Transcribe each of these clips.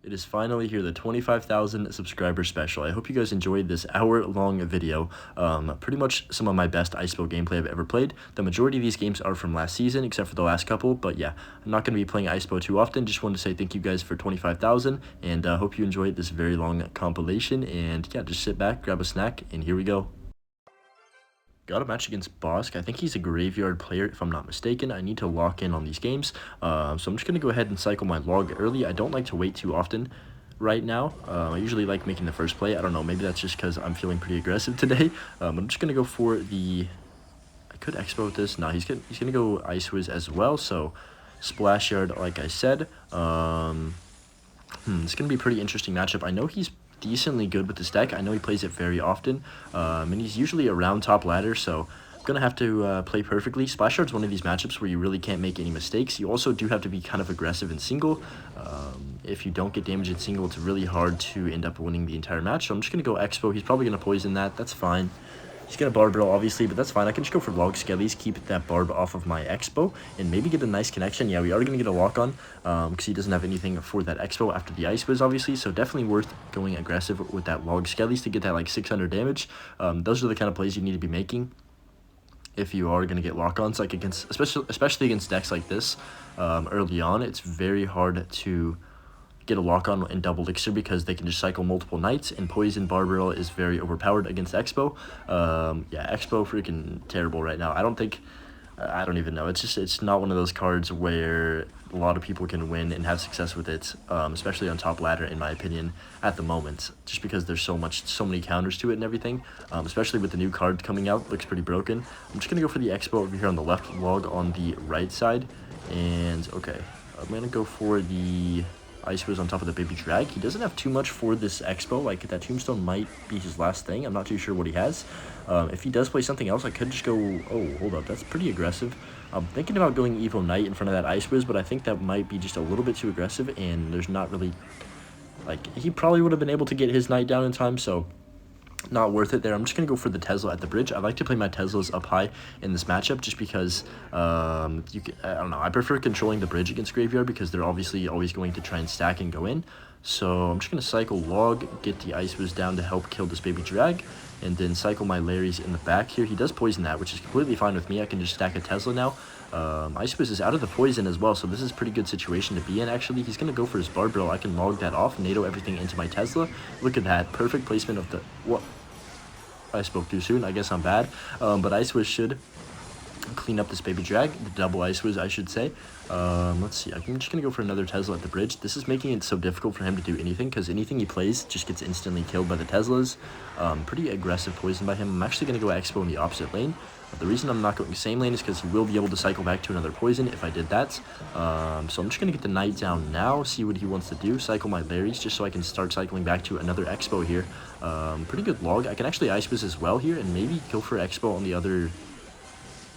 It is finally here, the 25,000 subscriber special. I hope you guys enjoyed this hour-long video. Pretty much some of my best IceBow gameplay I've ever played. The majority of these games are from last season, except for the last couple. But yeah, I'm not going to be playing IceBow too often. Just wanted to say thank you guys for 25,000, and hope you enjoyed this very long compilation. And yeah, just sit back, grab a snack, and here we go. Got a match against Bosk. I think he's a graveyard player, if I'm not mistaken. I need to lock in on these games. So I'm just going to go ahead and cycle my log early. I don't like to wait too often right now. I usually like making the first play. I don't know, maybe that's just because I'm feeling pretty aggressive today. I'm just going to go for the... I could expo with this. No, he's gonna go Ice Wiz as well. So Splashyard, like I said. It's going to be a pretty interesting matchup. I know he's decently good with this deck. I know he plays it very often, and he's usually around top ladder, so I'm gonna have to play perfectly. Splashyard's one of these matchups where you really can't make any mistakes. You also do have to be kind of aggressive in single. If you don't get damage in single, it's really hard to end up winning the entire match. So I'm just gonna go Expo. He's probably gonna poison that. That's fine. He's going to barb drill, obviously, but that's fine. I can just go for log skellies, keep that barb off of my expo, and maybe get a nice connection. Yeah, we are going to get a lock on because he doesn't have anything for that expo after the Ice Wiz, obviously, so definitely worth going aggressive with that log skellies to get that like 600 damage. Those are the kind of plays you need to be making if you are going to get lock-ons, like against, especially against decks like this early on. It's very hard to get a lock-on in double elixir because they can just cycle multiple knights, and poison barbarella is very overpowered against expo. Yeah, expo freaking terrible right now. I don't even know. It's not one of those cards where a lot of people can win and have success with it, especially on top ladder, in my opinion, at the moment, just because there's so many counters to it and everything, especially with the new card coming out. Looks pretty broken. I'm just gonna go for the expo over here on the left, log on the right side, and okay, I'm gonna go for the Ice Wiz on top of the baby drag. He doesn't have too much for this expo. Like, that tombstone might be his last thing. I'm not too sure what he has. If he does play something else, I could just go... Oh, hold up. That's pretty aggressive. I'm thinking about going Evo Knight in front of that Ice Wiz, but I think that might be just a little bit too aggressive, and there's not really... Like, he probably would have been able to get his Knight down in time, so... not worth it there. I'm just going to go for the Tesla at the bridge. I like to play my Teslas up high in this matchup just because, I don't know, I prefer controlling the bridge against Graveyard because they're obviously always going to try and stack and go in. So I'm just going to cycle log, get the Ice Wiz down to help kill this baby drag, and then cycle my Larry's in the back here. He does poison that, which is completely fine with me. I can just stack a Tesla now. Ice Wiz is out of the poison as well, so this is a pretty good situation to be in, actually. He's going to go for his barb drill. I can log that off, NATO everything into my Tesla. Look at that. Perfect placement of the... What? I spoke too soon. I guess I'm bad. But Ice Wiz should clean up this baby drag. The double Ice Wiz, I should say. Let's see. I'm just going to go for another Tesla at the bridge. This is making it so difficult for him to do anything because anything he plays just gets instantly killed by the Teslas. Pretty aggressive poison by him. I'm actually going to go Expo in the opposite lane. The reason I'm not going the same lane is because he will be able to cycle back to another poison if I did that. So I'm just going to get the Knight down now, see what he wants to do. Cycle my Larry's just so I can start cycling back to another Expo here. Pretty good log. I can actually Ice Wiz as well here and maybe go for Expo on the other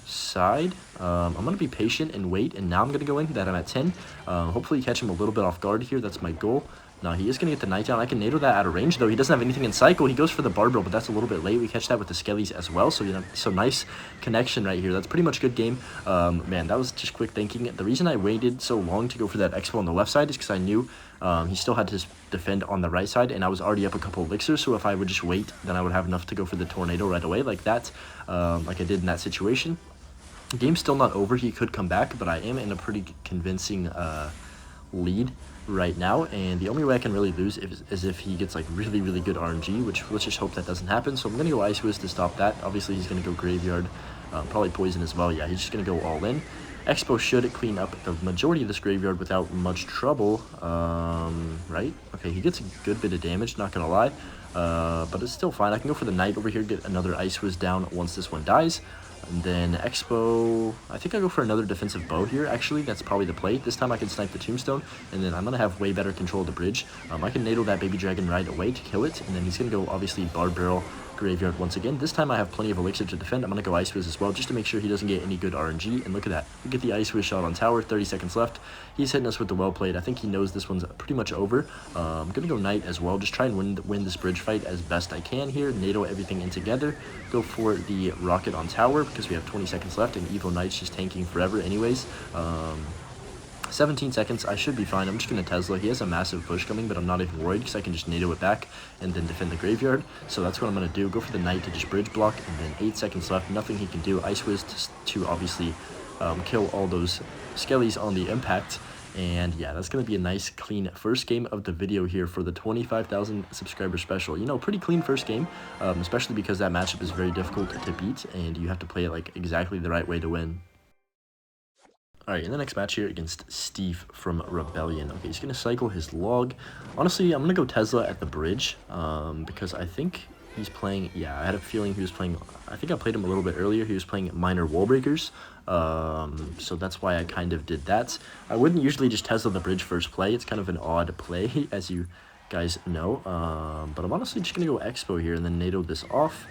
side. I'm going to be patient and wait, and now I'm going to go in that I'm at 10. Hopefully catch him a little bit off guard here. That's my goal. No, he is going to get the Knight down. I can NATO that out of range, though. He doesn't have anything in cycle. He goes for the Barbell, but that's a little bit late. We catch that with the Skellies as well, so, you know, so nice connection right here. That's pretty much a good game. Man, that was just quick thinking. The reason I waited so long to go for that Expo on the left side is because I knew he still had to defend on the right side, and I was already up a couple elixirs, so if I would just wait, then I would have enough to go for the Tornado right away like that, like I did in that situation. The game's still not over. He could come back, but I am in a pretty convincing lead right now, and the only way I can really lose is if he gets like really good RNG, which let's just hope that doesn't happen. So I'm gonna go Ice Wiz to stop that. Obviously he's gonna go Graveyard, probably poison as well. Yeah, he's just gonna go all in. Expo should clean up the majority of this Graveyard without much trouble, right? Okay, he gets a good bit of damage, not gonna lie, but it's still fine. I can go for the Knight over here, get another Ice Wiz down once this one dies. And then Expo, I think I go for another defensive bow here, actually. That's probably the play. This time I can snipe the tombstone, and then I'm going to have way better control of the bridge. I can NATO that baby dragon right away to kill it, and then he's going to go, obviously, barb barrel Graveyard once again. This time I have plenty of elixir to defend. I'm going to go Ice Wiz as well, just to make sure he doesn't get any good RNG. And look at that. We get the Ice Wiz shot on tower, 30 seconds left. He's hitting us with the well played. I think he knows this one's pretty much over. I'm going to go Knight as well, just try and win this bridge fight as best I can here. NATO everything in together. Go for the rocket on tower because we have 20 seconds left, and Evo Knight's just tanking forever anyways. 17 seconds, I should be fine. I'm just going to Tesla. He has a massive push coming, but I'm not even worried because I can just NATO it back and then defend the graveyard. So that's what I'm going to do. Go for the knight to just bridge block, and then 8 seconds left. Nothing he can do. Ice Wiz to obviously kill all those skellies on the impact. And yeah, that's going to be a nice, clean first game of the video here for the 25,000 subscriber special. You know, pretty clean first game, especially because that matchup is very difficult to beat, and you have to play it like exactly the right way to win. Alright, in the next match here against Steve from Rebellion. Okay, he's going to cycle his log. Honestly, I'm going to go Tesla at the bridge, because I think he's playing, yeah, I had a feeling he was playing, I think I played him a little bit earlier, he was playing minor wall breakers, so that's why I kind of did that. I wouldn't usually just Tesla the bridge first play, it's kind of an odd play, as you guys know, but I'm honestly just going to go IceBow here and then NATO this off.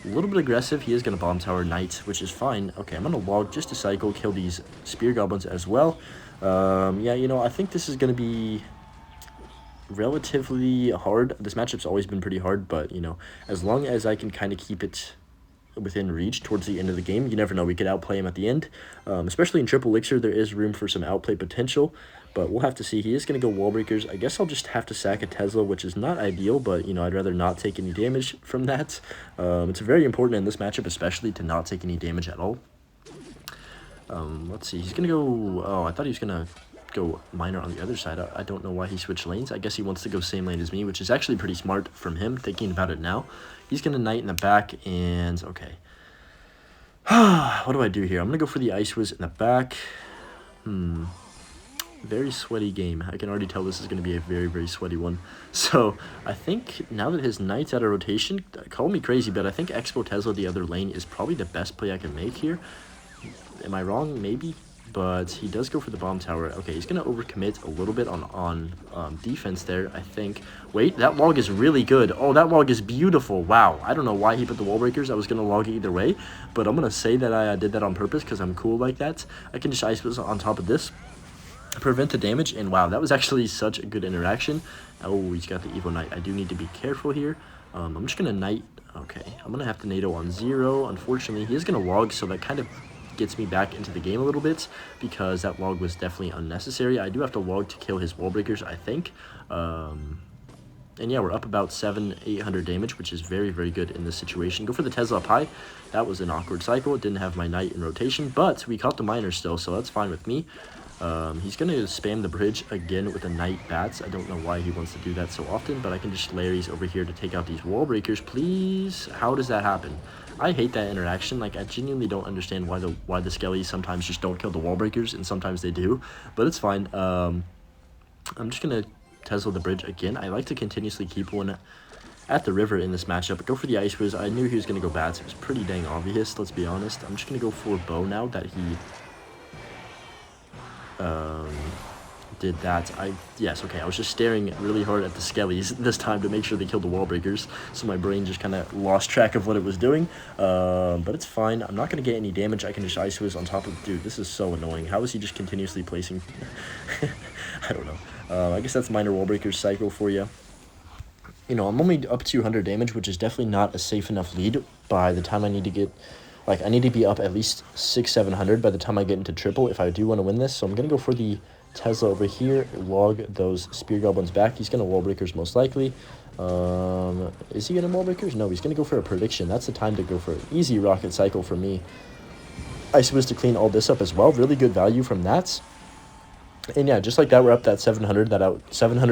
A little bit aggressive. He is going to bomb tower knight, which is fine. Okay, I'm going to log just to cycle, kill these spear goblins as well. Yeah, you know, I think this is going to be relatively hard. This matchup's always been pretty hard, but, you know, as long as I can kind of keep it within reach towards the end of the game, you never know, we could outplay him at the end. Especially in triple elixir, there is room for some outplay potential, but we'll have to see. He is going to go wall breakers. I guess I'll just have to sack a Tesla, which is not ideal, but, you know, I'd rather not take any damage from that. It's very important in this matchup, especially to not take any damage at all. Let's see. He's going to go... Oh, I thought he was going to go minor on the other side. I don't know why he switched lanes. I guess he wants to go same lane as me, which is actually pretty smart from him, thinking about it now. He's going to knight in the back, and... Okay. What do I do here? I'm going to go for the Ice Wiz in the back. Very sweaty game. I can already tell this is going to be a very, very sweaty one. So, I think now that his knight's out of rotation, call me crazy, but I think IceBow Tesla the other lane is probably the best play I can make here. Am I wrong? Maybe. But he does go for the bomb tower. Okay, he's going to overcommit a little bit on defense there, I think. Wait, that log is really good. Oh, that log is beautiful. Wow. I don't know why he put the wall breakers. I was going to log it either way, but I'm going to say that I did that on purpose because I'm cool like that. I can just Ice Wiz on top of this, prevent the damage, and wow, that was actually such a good interaction. Oh, he's got the Evo Knight. I do need to be careful here. I'm just going to Knight. Okay, I'm going to have to NATO on 0. Unfortunately, he is going to log, so that kind of gets me back into the game a little bit because that log was definitely unnecessary. I do have to log to kill his wall breakers, I think. And yeah, we're up about 700-800 damage, which is very, very good in this situation. Go for the Tesla up high. That was an awkward cycle. It didn't have my knight in rotation, but we caught the miner still, so that's fine with me. He's going to spam the bridge again with a knight bats. I don't know why he wants to do that so often, but I can just Larry's over here to take out these wall breakers. Please, how does that happen? I hate that interaction. Like, I genuinely don't understand why the skellies sometimes just don't kill the wall breakers, and sometimes they do, but it's fine. I'm just going to Tesla the bridge again. I like to continuously keep one at the river in this matchup. Go for the Ice Wiz. I knew he was going to go bats. It was pretty dang obvious, let's be honest. I'm just going to go for bow now that he did that. Yes, okay, I was just staring really hard at the skellies this time to make sure they killed the wall breakers, so my brain just kind of lost track of what it was doing, but it's fine. I'm not going to get any damage. I can just Ice Wiz on top of... Dude, this is so annoying. How is he just continuously placing... I don't know. I guess that's minor wall breakers cycle for you. You know, I'm only up 200 damage, which is definitely not a safe enough lead by the time I need to get... Like, I need to be up at least 600-700 by the time I get into triple if I do want to win this. So I'm going to go for the Tesla over here, log those spear goblins back. He's going to wall breakers most likely. Is he going to wall breakers? No, he's going to go for a prediction. That's the time to go for an easy rocket cycle for me. Ice Wiz to clean all this up as well. Really good value from that. And yeah, just like that, we're up that 700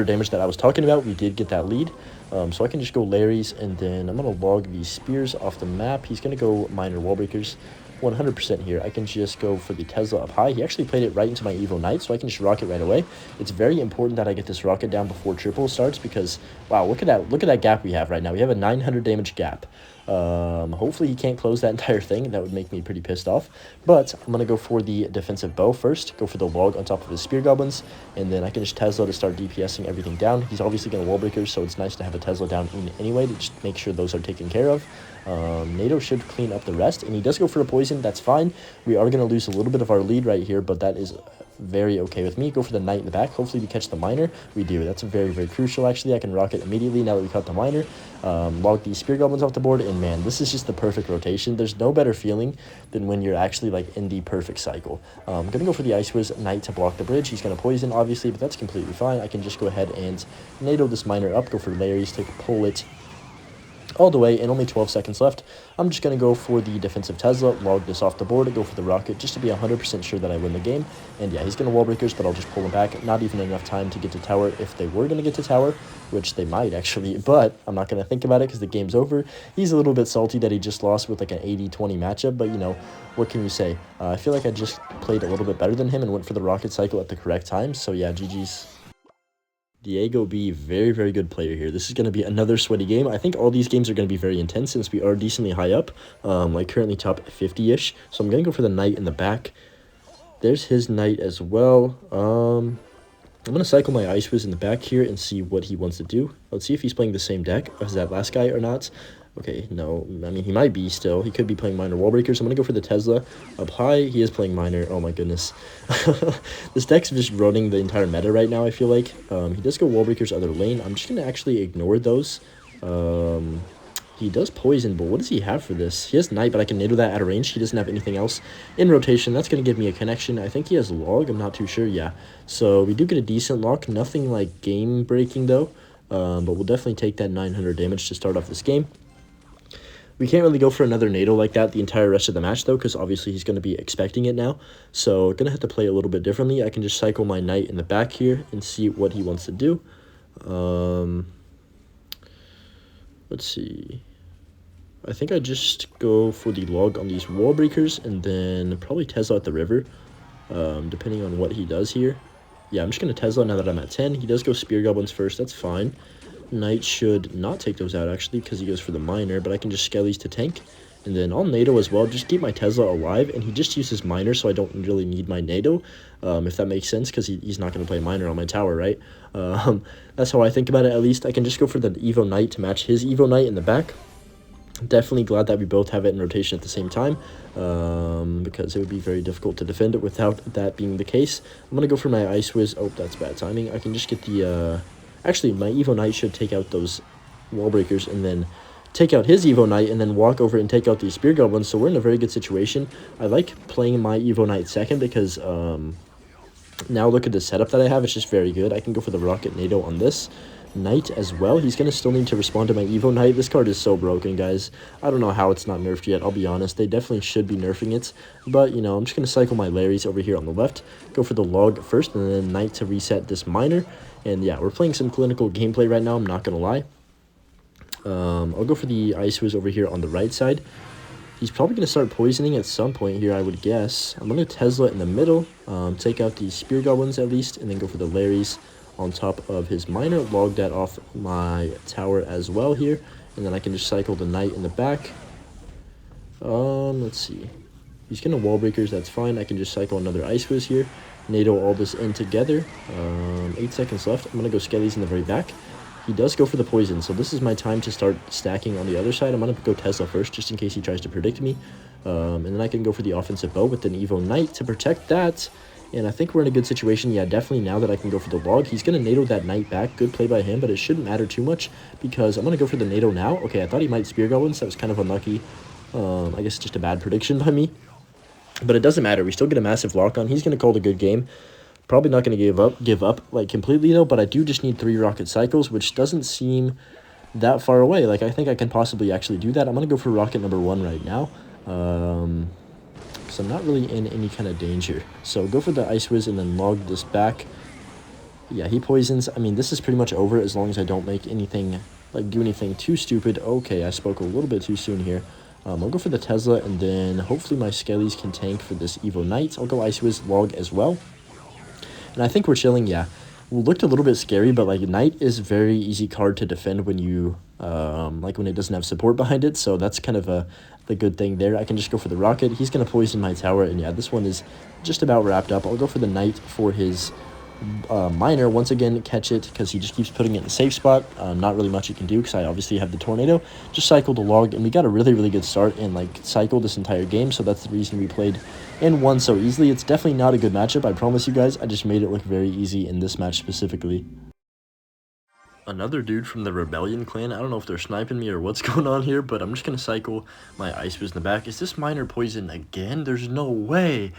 damage that I was talking about. We did get that lead. So I can just go Larry's, and then I'm going to log these spears off the map. He's going to go minor wall breakers 100% here. I can just go for the Tesla up high. He actually played it right into my Evo Knight, so I can just rocket right away. It's very important that I get this rocket down before triple starts because, wow, look at that gap we have right now. We have a 900 damage gap. Hopefully he can't close that entire thing. That would make me pretty pissed off. But I'm going to go for the defensive bow first. Go for the log on top of his spear goblins. And then I can just Tesla to start DPSing everything down. He's obviously going to wall breakers, so it's nice to have a Tesla down in anyway to just make sure those are taken care of. NATO should clean up the rest. And he does go for a poison. That's fine. We are going to lose a little bit of our lead right here, but that is very okay with me. Go for the knight in the back. Hopefully we catch the miner. We do. That's very, very crucial, actually. I can rock it immediately now that we caught the miner. Log these spear goblins off the board, and man, this is just the perfect rotation. There's no better feeling than when you're actually like in the perfect cycle. I'm gonna go for the Ice Whiz Knight to block the bridge. He's gonna poison, obviously, but that's completely fine. I can just go ahead and NATO this miner up, go for Larry's to pull it all the way, and only 12 seconds left. I'm just going to go for the defensive Tesla, log this off the board, go for the rocket, just to be 100% sure that I win the game. And yeah, he's going to wall breakers, but I'll just pull him back. Not even enough time to get to tower if they were going to get to tower, which they might actually, but I'm not going to think about it because the game's over. He's a little bit salty that he just lost with like an 80-20 matchup, but you know, what can you say? I feel like I just played a little bit better than him and went for the rocket cycle at the correct time. So yeah, GG's. DiegoB, very, very good player here. This is going to be another sweaty game. I think all these games are going to be very intense since we are decently high up, like currently top 50-ish. So I'm going to go for the knight in the back. There's his knight as well. I'm going to cycle my Ice Whiz in the back here and see what he wants to do. Let's see if he's playing the same deck as that last guy or not. Okay, no, I mean, he might be still. He could be playing Miner Wall Breakers. I'm going to go for the Tesla up high. He is playing Miner. Oh, my goodness. This deck's just running the entire meta right now, I feel like. He does go Wall Breakers other lane. I'm just going to actually ignore those. He does Poison, but what does he have for this? He has Knight, but I can NATO that out of range. He doesn't have anything else in rotation. That's going to give me a connection. I think he has Log. I'm not too sure. Yeah. So we do get a decent lock. Nothing like game-breaking, though. But we'll definitely take that 900 damage to start off this game. We can't really go for another NATO like that the entire rest of the match, though, because obviously he's going to be expecting it now. So going to have to play a little bit differently. I can just cycle my knight in the back here and see what he wants to do. Let's see. I think I just go for the log on these wall breakers and then probably Tesla at the river, depending on what he does here. Yeah, I'm just going to Tesla now that I'm at 10. He does go Spear Goblins first. That's fine. Knight should not take those out, actually, because he goes for the Miner, but I can just Skellies to tank. And then I'll NATO as well, just keep my Tesla alive, and he just uses Miner, so I don't really need my NATO, if that makes sense, because he's not going to play Miner on my tower, right? That's how I think about it, at least. I can just go for the Evo Knight to match his Evo Knight in the back. Definitely glad that we both have it in rotation at the same time, because it would be very difficult to defend it without that being the case. I'm going to go for my Ice Whiz. Oh, that's bad timing. I can just get the... Actually, my Evo Knight should take out those wall breakers and then take out his Evo Knight and then walk over and take out these Spear Goblins, so we're in a very good situation. I like playing my Evo Knight second because now look at the setup that I have. It's just very good. I can go for the Rocket NATO on this Knight as well. He's going to still need to respond to my Evo Knight. This card is so broken, guys. I don't know how it's not nerfed yet, I'll be honest. They definitely should be nerfing it. But, you know, I'm just going to cycle my Larrys over here on the left. Go for the log first, and then Knight to reset this Miner. And, yeah, we're playing some clinical gameplay right now, I'm not going to lie. I'll go for the Ice Whiz over here on the right side. He's probably going to start poisoning at some point here, I would guess. I'm going to Tesla in the middle, take out the Spear Goblins at least, and then go for the Larrys on top of his Miner, log that off my tower as well here, and then I can just cycle the Knight in the back. Let's see. He's going to wall breakers, that's fine. I can just cycle another Ice Whiz here, NATO all this in together. 8 seconds left. I'm going to go Skellies in the very back. He does go for the poison, so this is my time to start stacking on the other side. I'm going to go Tesla first, just in case he tries to predict me. And then I can go for the offensive bow with an Evo Knight to protect that. And I think we're in a good situation. Yeah, definitely now that I can go for the log. He's going to NATO that Knight back. Good play by him, but it shouldn't matter too much because I'm going to go for the NATO now. Okay, I thought he might Spear Goblins. That was kind of unlucky. I guess just a bad prediction by me. But it doesn't matter. We still get a massive lock on. He's going to call it a good game. Probably not going to give up like completely, though, but I do just need 3 rocket cycles, which doesn't seem that far away. Like, I think I can possibly actually do that. I'm going to go for rocket number 1 right now. So I'm not really in any kind of danger. So go for the Ice Whiz and then log this back. Yeah, he poisons. I mean, this is pretty much over as long as I don't make anything, like do anything too stupid. Okay, I spoke a little bit too soon here. I'll go for the Tesla, and then hopefully my Skellies can tank for this Evo Knight. I'll go Ice Whiz log as well. And I think we're chilling, yeah. It looked a little bit scary, but like Knight is a very easy card to defend when you, like when it doesn't have support behind it. So that's kind of the good thing there. I can just go for the rocket. He's going to poison my tower, and yeah, this one is just about wrapped up. I'll go for the Knight for his Miner once again catch it because he just keeps putting it in the safe spot. Not really much you can do because I obviously have the tornado. Just cycled a log, and we got a really good start and like cycled this entire game, so that's the reason we played and won so easily. It's definitely not a good matchup, I promise you guys. I just made it look very easy in this match specifically. Another dude from the Rebellion clan. I don't know if they're sniping me or what's going on here, but I'm just going to cycle my IceBow in the back. Is this Miner poison again? There's no way.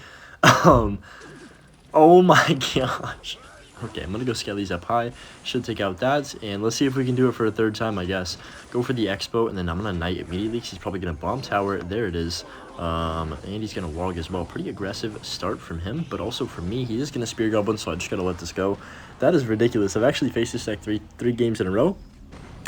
Oh my gosh. Okay, I'm going to go Skellies up high. Should take out that, and let's see if we can do it for a third time, I guess. Go for the Expo, and then I'm going to Knight immediately because he's probably going to bomb tower. There it is. And he's going to log as well. Pretty aggressive start from him, but also for me, he is going to Spear Goblin, so I just got to let this go. That is ridiculous. I've actually faced this deck three games in a row.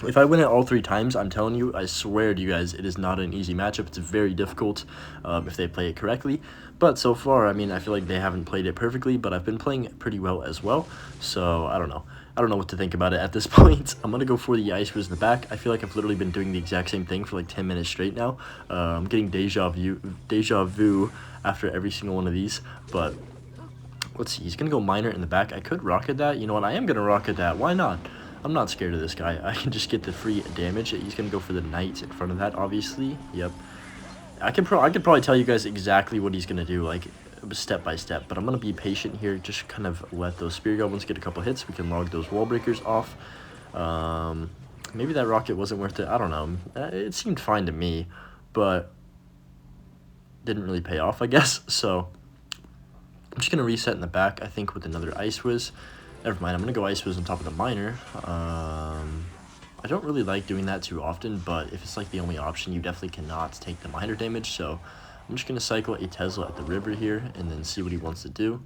If I win it all 3 times, I'm telling you, I swear to you guys, it is not an easy matchup. It's very difficult if they play it correctly. But so far, I mean, I feel like they haven't played it perfectly, but I've been playing it pretty well as well. So, I don't know. I don't know what to think about it at this point. I'm going to go for the Ice Wiz in the back. I feel like I've literally been doing the exact same thing for like 10 minutes straight now. I'm getting Deja Vu after every single one of these. But let's see. He's going to go Miner in the back. I could rocket that. You know what? I am going to rocket that. Why not? I'm not scared of this guy. I can just get the free damage. He's going to go for the Knight in front of that, obviously. Yep. I could probably tell you guys exactly what he's going to do, like, step by step. But I'm going to be patient here. Just kind of let those Spear Goblins get a couple hits. We can log those Wall Breakers off. Maybe that rocket wasn't worth it. I don't know. It seemed fine to me, but didn't really pay off, I guess. So I'm just going to reset in the back, I think, with another Ice Wiz. Never mind, I'm going to go Ice Wiz on top of the Miner. I don't really like doing that too often, but if it's like the only option, you definitely cannot take the Miner damage. So I'm just going to cycle a Tesla at the river here and then see what he wants to do.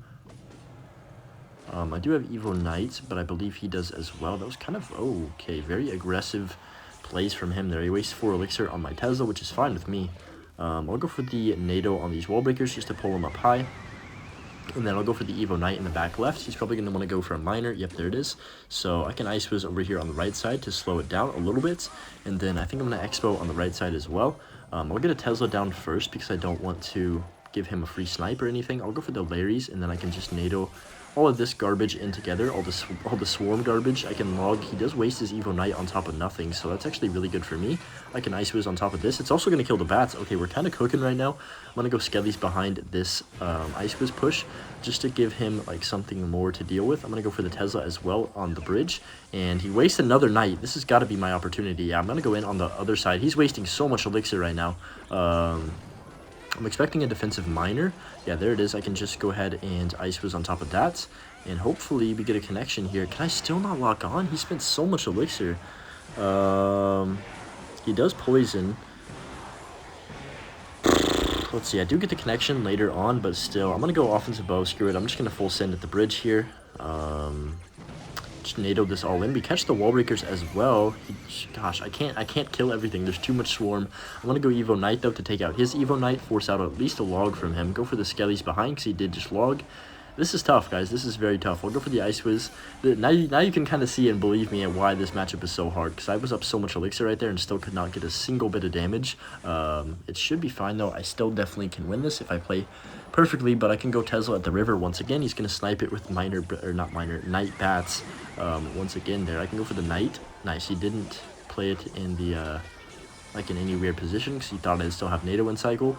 I do have Evo Knight, but I believe he does as well. That was kind of, okay, very aggressive plays from him there. He wastes 4 elixir on my Tesla, which is fine with me. I'll go for the NATO on these wall breakers just to pull him up high. And then I'll go for the Evo Knight in the back left. He's probably going to want to go for a Miner. Yep, there it is. So I can Ice Wiz over here on the right side to slow it down a little bit. And then I think I'm going to Expo on the right side as well. I'll get a Tesla down first because I don't want to give him a free snipe or anything. I'll go for the Larrys, and then I can just NATO all of this garbage in together, all the swarm garbage. I can log. He does waste his Evo Knight on top of nothing, so that's actually really good for me. I can Ice Wiz on top of this. It's also going to kill the bats. Okay, we're kind of cooking right now. I'm going to go Skellies behind this Ice Wiz push just to give him like something more to deal with. I'm going to go for the Tesla as well on the bridge, and he wastes another Knight. This has got to be my opportunity. Yeah, I'm going to go in on the other side. He's wasting so much elixir right now. I'm expecting a defensive Miner. Yeah, there it is. I can just go ahead and Ice Wiz on top of that. And hopefully we get a connection here. Can I still not lock on? He spent so much elixir. He does poison. Let's see. I do get the connection later on, but still. I'm going to go offensive bow. Screw it. I'm just going to full send at the bridge here. Just NATO this all in. We catch the wall breakers as well. Gosh, I can't kill everything. There's too much swarm. I'm gonna go Evo Knight though to take out his Evo Knight, force out at least a log from him. Go for the Skellies behind because he did just log. This is tough, guys. This is very tough. I'll go for the Ice Wiz. Now you can kind of see and believe me at why this matchup is so hard, because I was up so much elixir right there and still could not get a single bit of damage. It should be fine though. I still definitely can win this if I play perfectly, but I can go Tesla at the river once again. He's gonna snipe it with Knight bats. Once again there. I can go for the Knight. Nice. He didn't play it in the like in any weird position because he thought I'd still have NATO in cycle.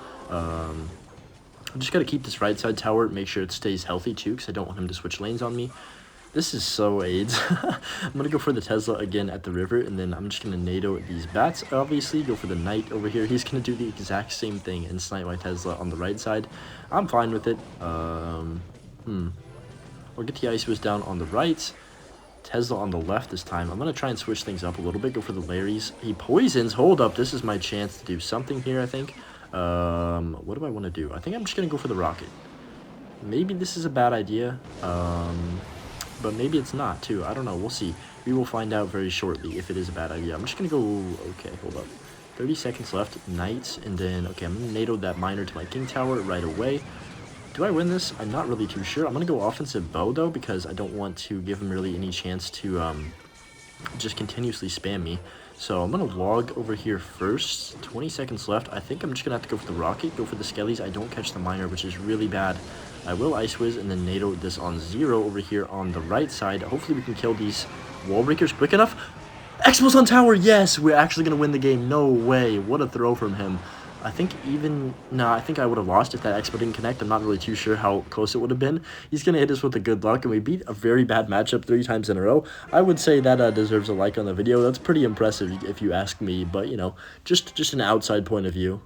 I just got to keep this right side tower, make sure it stays healthy too, because I don't want him to switch lanes on me. This is so AIDS. I'm going to go for the Tesla again at the river, and then I'm just going to NATO these bats, obviously. Go for the Knight over here. He's going to do the exact same thing and snipe my Tesla on the right side. I'm fine with it. We'll get the Ice Wiz down on the right. Tesla on the left this time. I'm going to try and switch things up a little bit. Go for the Larrys. He poisons. Hold up. This is my chance to do something here, I think. What do I want to do? I think I'm just going to go for the rocket. Maybe this is a bad idea. But maybe it's not, too. I don't know. We'll see. We will find out very shortly if it is a bad idea. I'm just going to go... Okay, hold up. 30 seconds left. Knights. And then... Okay, I'm going to NATO that Miner to my King Tower right away. Do I win this? I'm not really too sure. I'm going to go offensive bow, though, because I don't want to give him really any chance to just continuously spam me. So I'm going to log over here first. 20 seconds left. I think I'm just going to have to go for the rocket, go for the skellies. I don't catch the miner, which is really bad. I will Ice Whiz and then NATO this on 0 over here on the right side. Hopefully we can kill these wall breakers quick enough. Expos on tower. Yes, we're actually going to win the game. No way. What a throw from him. I think I think I would have lost if that Expo didn't connect. I'm not really too sure how close it would have been. He's going to hit us with a good luck, and we beat a very bad matchup 3 times in a row. I would say that deserves a like on the video. That's pretty impressive if you ask me, but, you know, just an outside point of view.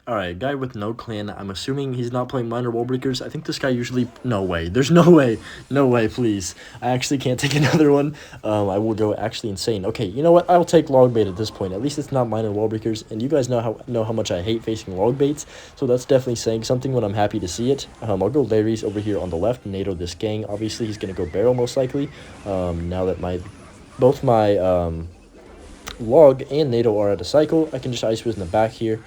Alright, guy with no clan. I'm assuming he's not playing minor wall breakers. I think this guy usually... No way. There's no way. No way, please. I actually can't take another one. I will go actually insane. Okay, you know what? I'll take log bait at this point. At least it's not minor wall breakers. And you guys know how much I hate facing log baits. So that's definitely saying something when I'm happy to see it. I'll go Larry's over here on the left. NATO this gang. Obviously, he's going to go barrel most likely. Now that both my log and NATO are at a cycle, I can just Ice Whiz in the back here.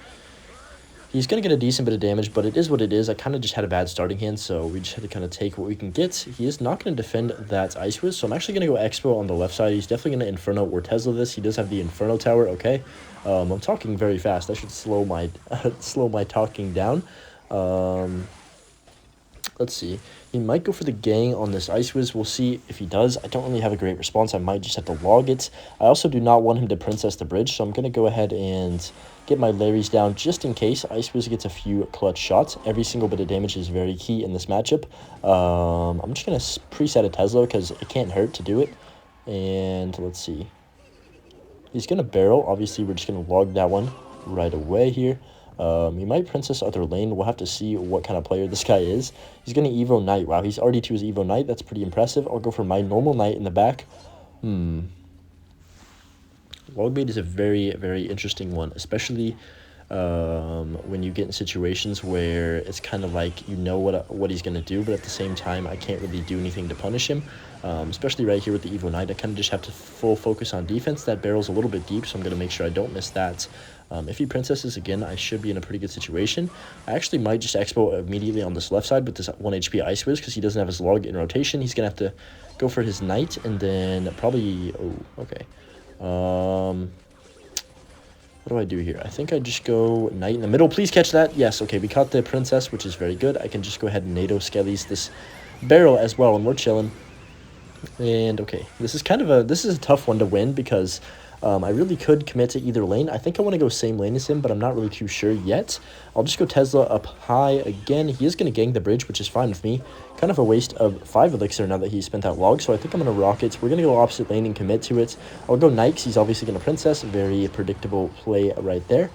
He's going to get a decent bit of damage, but it is what it is. I kind of just had a bad starting hand, so we just had to kind of take what we can get. He is not going to defend that Ice Whiz, so I'm actually going to go Expo on the left side. He's definitely going to Inferno or Tesla this. He does have the Inferno tower, okay. I'm talking very fast. I should slow my talking down. Let's see. He might go for the gang on this Ice Whiz. We'll see if he does. I don't really have a great response. I might just have to log it. I also do not want him to Princess the bridge, so I'm going to go ahead and get my Larrys down just in case Ice Whiz gets a few clutch shots. Every single bit of damage is very key in this matchup. I'm just going to preset a Tesla because it can't hurt to do it. And let's see. He's going to barrel. Obviously, we're just going to log that one right away here. He might Princess other lane. We'll have to see what kind of player this guy is. He's going to Evo Knight. Wow, he's already to his Evo Knight. That's pretty impressive. I'll go for my normal Knight in the back. Log bait is a very, very interesting one, especially when you get in situations where it's kind of like you know what he's going to do, but at the same time, I can't really do anything to punish him. Especially right here with the Evo Knight, I kind of just have to full focus on defense. That barrel's a little bit deep, so I'm going to make sure I don't miss that. If he Princesses again, I should be in a pretty good situation. I actually might just Expo immediately on this left side with this 1 HP Ice Whiz because he doesn't have his log in rotation. He's going to have to go for his Knight and then probably... Oh, okay. What do I do here? I think I just go Knight in the middle. Please catch that. Yes, okay, we caught the Princess, which is very good. I can just go ahead and NATO Skellies this barrel as well, and we're chilling. And okay, this is a tough one to win because I really could commit to either lane. I think I want to go same lane as him, but I'm not really too sure yet. I'll just go Tesla up high again. He is going to gang the bridge, which is fine with me. Kind of a waste of 5 elixir now that he spent that log, so I think I'm going to rock it. We're going to go opposite lane and commit to it. I'll go Knight because he's obviously going to Princess. Very predictable play right there.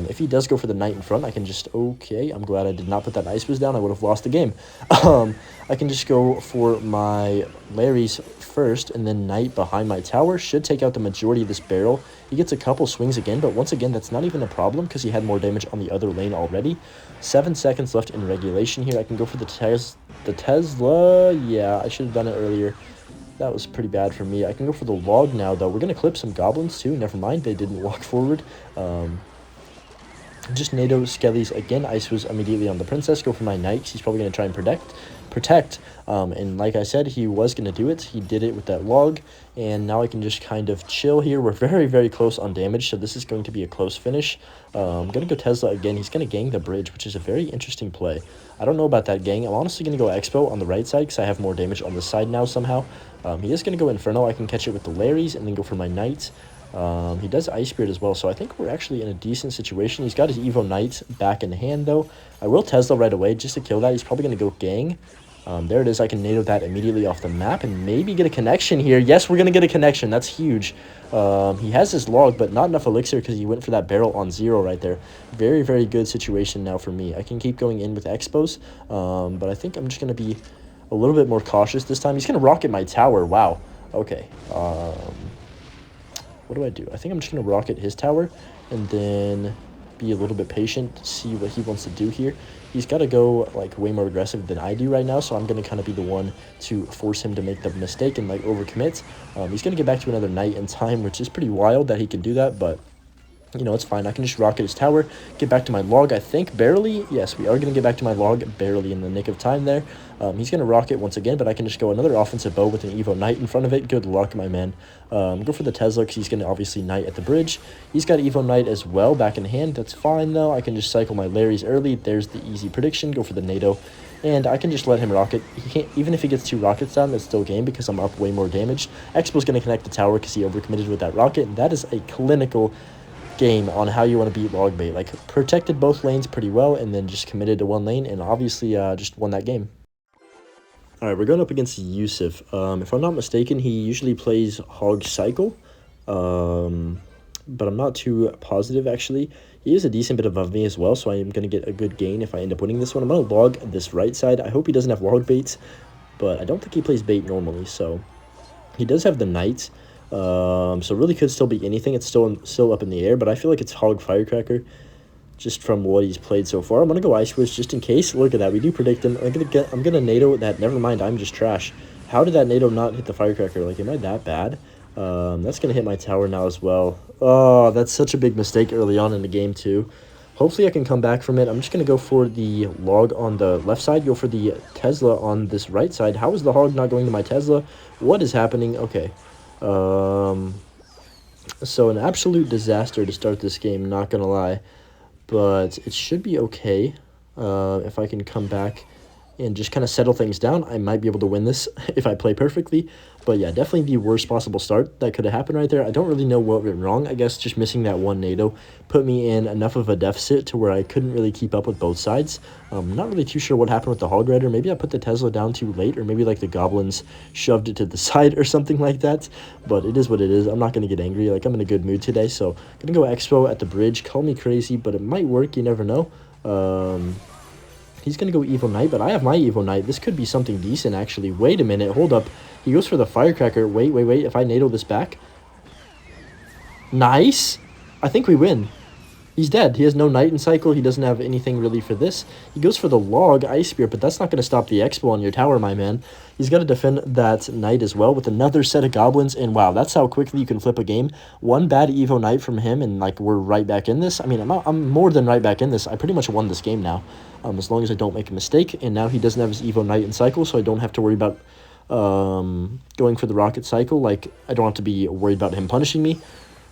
If he does go for the Knight in front, I can just... Okay, I'm glad I did not put that Ice Whiz down. I would have lost the game. I can just go for my Larry's first, and then Knight behind my tower. Should take out the majority of this barrel. He gets a couple swings again, but once again, that's not even a problem because he had more damage on the other lane already. 7 seconds left in regulation here. I can go for the Tesla. Yeah, I should have done it earlier. That was pretty bad for me. I can go for the log now, though. We're going to clip some goblins, too. Never mind, they didn't walk forward. Just NATO Skellies again. Ice was immediately on the Princess. Go for my Knight. He's probably going to try and protect. And like I said, he was going to do it. He did it with that log. And now I can just kind of chill here. We're very, very close on damage, so this is going to be a close finish. I'm going to go Tesla again. He's going to gang the bridge, which is a very interesting play. I don't know about that gang. I'm honestly going to go Expo on the right side because I have more damage on the side now somehow. He is going to go Inferno. I can catch it with the Larrys and then go for my Knight. He does Ice Spirit as well, so I think we're actually in a decent situation. He's got his Evo Knight back in hand, though. I will Tesla right away just to kill that. He's probably going to go gang. There it is. I can NATO that immediately off the map and maybe get a connection here. Yes, we're going to get a connection. That's huge. He has his log, but not enough elixir because he went for that barrel on 0 right there. Very, very good situation now for me. I can keep going in with Expos, but I think I'm just going to be a little bit more cautious this time. He's going to rocket my tower. Wow. Okay. What do I do? I think I'm just going to rocket his tower and then be a little bit patient, see what he wants to do here. He's got to go like way more aggressive than I do right now, so I'm going to kind of be the one to force him to make the mistake and like overcommit. He's going to get back to another Knight in time, which is pretty wild that he can do that, but You know, it's fine. I can just rocket his tower, get back to my log, I think, barely. Yes, we are going to get back to my log barely in the nick of time there. He's going to rocket once again, but I can just go another offensive bow with an Evo Knight in front of it. Good luck, my man. Go for the Tesla because he's going to obviously Knight at the bridge. He's got Evo Knight as well back in hand. That's fine, though. I can just cycle my Larrys early. There's the easy prediction. Go for the NATO. And I can just let him rocket. He can't, even if he gets 2 rockets down, it's still game because I'm up way more damage. IceBow's going to connect the tower because he overcommitted with that rocket. And that is a clinical game on how you want to beat log bait. Like, protected both lanes pretty well and then just committed to one lane and obviously just won that game. All right, we're going up against Yousef. If I'm not mistaken, he usually plays Hog Cycle, but I'm not too positive, actually. He is a decent bit above me as well, so I am going to get a good gain if I end up winning this one. I'm going to log this right side. I hope he doesn't have log baits, but I don't think he plays bait normally, so he does have the Knight. So really could still be anything. It's still up in the air, but I feel like it's Hog Firecracker just from what he's played so far. I'm gonna go Ice Wish just in case. Look at that, we do predict him. I'm gonna NATO that. Never mind, I'm just trash. How did that NATO not hit the Firecracker? Like, am I that bad? That's gonna hit my tower now as well. Oh, that's such a big mistake early on in the game too. Hopefully I can come back from it. I'm just going to go for the log on the left side, go for the Tesla on this right side. How is the hog not going to my Tesla? What is happening? Okay. So an absolute disaster to start this game, not going to lie. But it should be okay if I can come back and just kind of settle things down. I might be able to win this if I play perfectly. But yeah, definitely the worst possible start that could have happened right there. I don't really know what went wrong. I guess just missing that one NATO put me in enough of a deficit to where I couldn't really keep up with both sides. Not really too sure what happened with the Hog Rider. Maybe I put the Tesla down too late, or maybe like the goblins shoved it to the side or something like that. But it is what it is. I'm not going to get angry. Like, I'm in a good mood today. So I'm going to go Expo at the bridge. Call me crazy, but it might work. You never know. He's going to go Evil Knight, but I have my Evil Knight. This could be something decent, actually. Wait a minute. Hold up. He goes for the Firecracker. Wait. If I NATO this back. Nice. I think we win. He's dead. He has no Knight in cycle. He doesn't have anything really for this. He goes for the Log Ice Spear, but that's not going to stop the Expo on your tower, my man. He's got to defend that Knight as well with another set of Goblins, and wow, that's how quickly you can flip a game. One bad Evo Knight from him, and like we're right back in this. I mean, I'm more than right back in this. I pretty much won this game now, as long as I don't make a mistake. And now he doesn't have his Evo Knight in cycle, so I don't have to worry about going for the Rocket Cycle. Like, I don't have to be worried about him punishing me.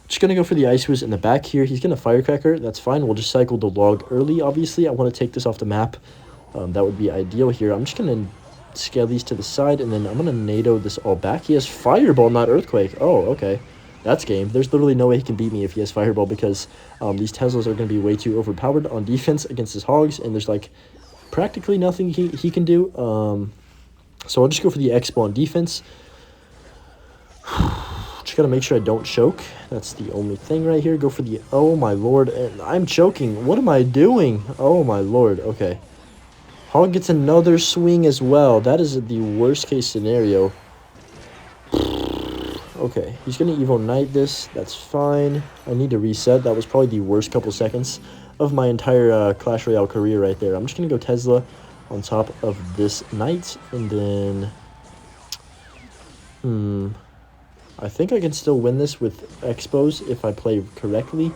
Just going to go for the Ice Wiz in the back here. He's going to Firecracker. That's fine. We'll just cycle the Log early, obviously. I want to take this off the map. That would be ideal here. I'm just going to scale these to the side, and then I'm going to NATO this all back. He has Fireball, not Earthquake. Oh, okay. That's game. There's literally no way he can beat me if he has Fireball because these Teslas are going to be way too overpowered on defense against his Hogs, and there's, like, practically nothing he can do. So I'll just go for the Expo on defense. Just gotta make sure I don't choke. That's the only thing right here. Go for the... Oh, my lord. And I'm choking. What am I doing? Oh, my lord. Okay. Hog gets another swing as well. That is the worst case scenario. Okay. He's gonna Evo Knight this. That's fine. I need to reset. That was probably the worst couple seconds of my entire Clash Royale career right there. I'm just gonna go Tesla on top of this Knight. And then... I think I can still win this with Expos if I play correctly.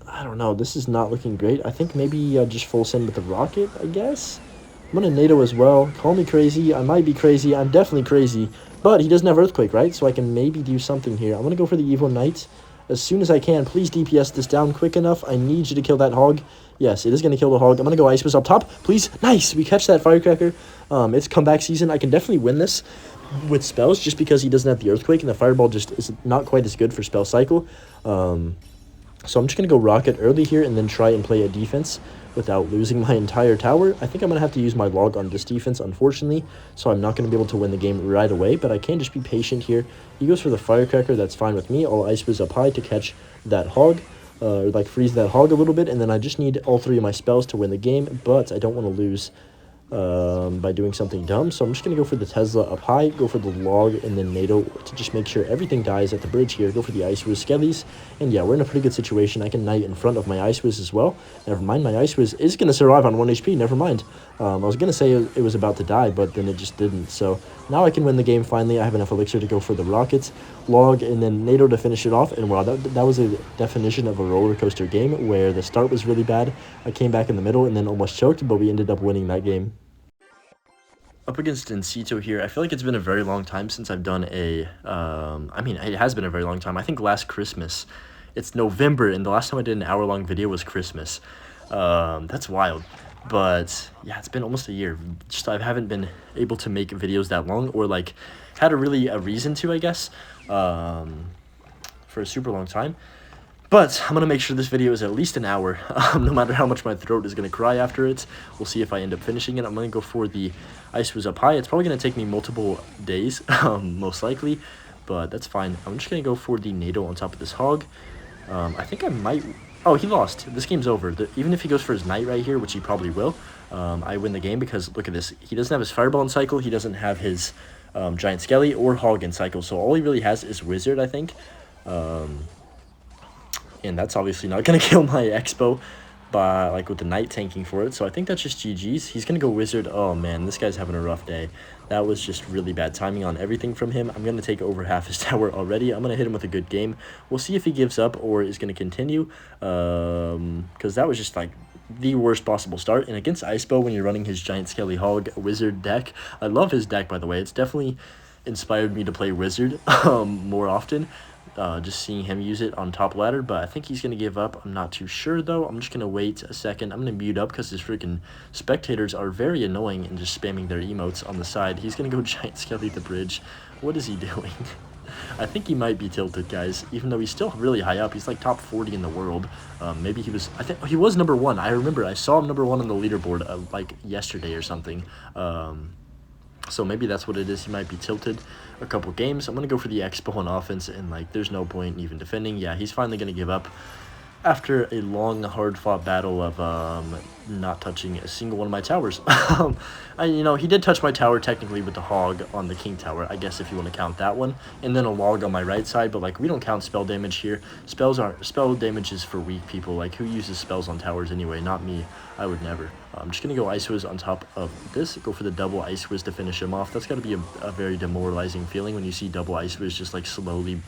I don't know. This is not looking great. I think maybe just full send with the Rocket, I guess. I'm going to NATO as well. Call me crazy. I might be crazy. I'm definitely crazy. But he doesn't have Earthquake, right? So I can maybe do something here. I'm going to go for the Evo Knight as soon as I can. Please DPS this down quick enough. I need you to kill that Hog. Yes, it is going to kill the Hog. I'm going to go Ice Wiz up top. Please. Nice. We catch that Firecracker. It's comeback season. I can definitely win this with spells just because he doesn't have the Earthquake, and the Fireball just is not quite as good for spell cycle. So I'm just going to go Rocket early here and then try and play a defense without losing my entire tower. I think I'm going to have to use my Log on this defense, unfortunately, so I'm not going to be able to win the game right away, but I can just be patient here. He goes for the Firecracker. That's fine with me. I'll Ice Wiz up high to catch that Hog, or like freeze that Hog a little bit, and then I just need all three of my spells to win the game, but I don't want to lose by doing something dumb. So I'm just going to go for the Tesla up high, go for the log, and then NATO to just make sure everything dies at the bridge here. Go for the Ice Wiz Skellies. And yeah, we're in a pretty good situation. I can Knight in front of my Ice Wiz as well. Never mind, my Ice Wiz is going to survive on 1 HP. Never mind. I was going to say it was about to die, but then it just didn't. So now I can win the game finally. I have enough elixir to go for the rockets, log, and then NATO to finish it off. And wow, that was a definition of a roller coaster game where the start was really bad. I came back in the middle and then almost choked, but we ended up winning that game. Up against Denito here. I feel like it's been a very long time since I've done a, I mean, it has been a very long time. I think last Christmas. It's November, and the last time I did an hour-long video was Christmas. That's wild. But, yeah, it's been almost a year. Just I haven't been able to make videos that long, or, like, had a reason to, I guess, for a super long time. But I'm going to make sure this video is at least an hour, no matter how much my throat is going to cry after it. We'll see if I end up finishing it. I'm going to go for the Ice Wiz up high. It's probably going to take me multiple days, most likely, but that's fine. I'm just going to go for the NATO on top of this hog. I think I might... Oh, he lost. This game's over. Even if he goes for his Knight right here, which he probably will, I win the game because, look at this. He doesn't have his Fireball in cycle. He doesn't have his Giant Skelly or Hog in cycle, so all he really has is Wizard, I think. And that's obviously not going to kill my IceBow by, like, with the Knight tanking for it. So I think that's just GG's. He's going to go Wizard. Oh, man, this guy's having a rough day. That was just really bad timing on everything from him. I'm going to take over half his tower already. I'm going to hit him with a good game. We'll see if he gives up or is going to continue. Because that was just, like, the worst possible start. And against IceBow, when you're running his Giant Skelly Hog Wizard deck, I love his deck, by the way. It's definitely inspired me to play Wizard more often. Just seeing him use it on top ladder, but I think he's going to give up. I'm not too sure, though. I'm just going to wait a second. I'm going to mute up because his freaking spectators are very annoying and just spamming their emotes on the side. He's going to go Giant Skelly the bridge. What is he doing? I think he might be tilted, guys, even though he's still really high up. He's like top 40 in the world. Maybe he was... I think he was number 1. I remember I saw him number 1 on the leaderboard like yesterday or something. So maybe that's what it is. He might be tilted a couple games. I'm going to go for the IceBow on offense, and, like, there's no point in even defending. Yeah, he's finally going to give up after a long, hard-fought battle of not touching a single one of my towers. You know, he did touch my tower technically with the hog on the king tower, I guess, if you want to count that one, and then a log on my right side, but, like, we don't count spell damage here. Spell damage is for weak people. Like, who uses spells on towers anyway? Not me. I would never. I'm just going to go Ice Wiz on top of this, go for the double Ice Wiz to finish him off. That's got to be a very demoralizing feeling when you see double Ice Wiz just, like, slowly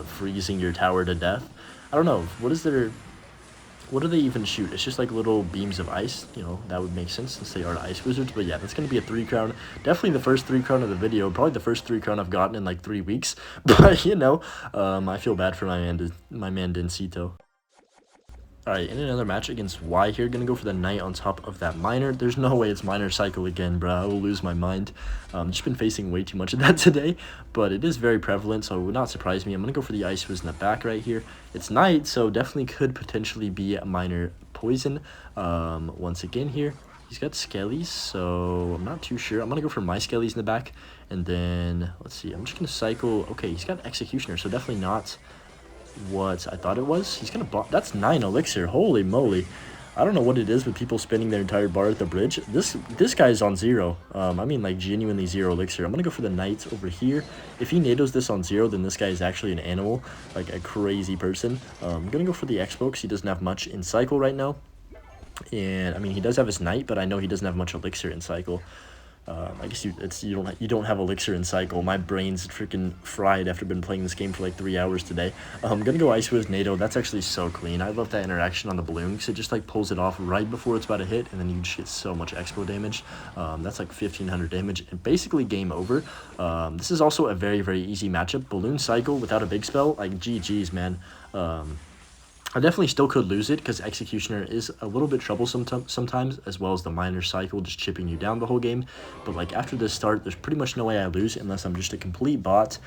freezing your tower to death. I don't know. What do they even shoot? It's just like little beams of ice. You know, that would make sense since they are Ice Wizards. But yeah, that's going to be a 3 crown. Definitely the first 3 crown of the video. Probably the first 3 crown I've gotten in like 3 weeks. But, you know, I feel bad for my man Denito. Alright, in another match against Y here, gonna go for the Knight on top of that Miner. There's no way it's Miner cycle again, bro. I will lose my mind. Just been facing way too much of that today, but it is very prevalent, so it would not surprise me. I'm gonna go for the Ice Wiz in the back right here. It's Knight, so definitely could potentially be a Miner poison. Once again here, he's got Skellies, so I'm not too sure. I'm gonna go for my Skellies in the back, and then, let's see, I'm just gonna cycle. Okay, he's got Executioner, so definitely not what I thought it was. He's gonna block. That's 9 elixir. Holy moly. I don't know what it is with people spending their entire bar at the bridge. This guy's on 0. I mean, like, genuinely 0 elixir. I'm gonna go for the Knights over here. If he NATOs this on 0, then this guy is actually an animal, like a crazy person. I'm gonna go for the IceBow because he doesn't have much in cycle right now. And I mean, he does have his Knight, but I know he doesn't have much elixir in cycle. I guess you don't have elixir in cycle. My brain's freaking fried after been playing this game for like 3 hours today. I'm gonna go Ice Wiz NATO. That's actually so clean. I love that interaction on the balloon because it just like pulls it off right before it's about to hit, and then you just get so much expo damage. That's like 1500 damage and basically game over. This is also a very, very easy matchup. Balloon cycle without a big spell, like GG's, man. I definitely still could lose it because Executioner is a little bit troublesome sometimes, as well as the Miner cycle just chipping you down the whole game. But like after this start, there's pretty much no way I lose unless I'm just a complete bot,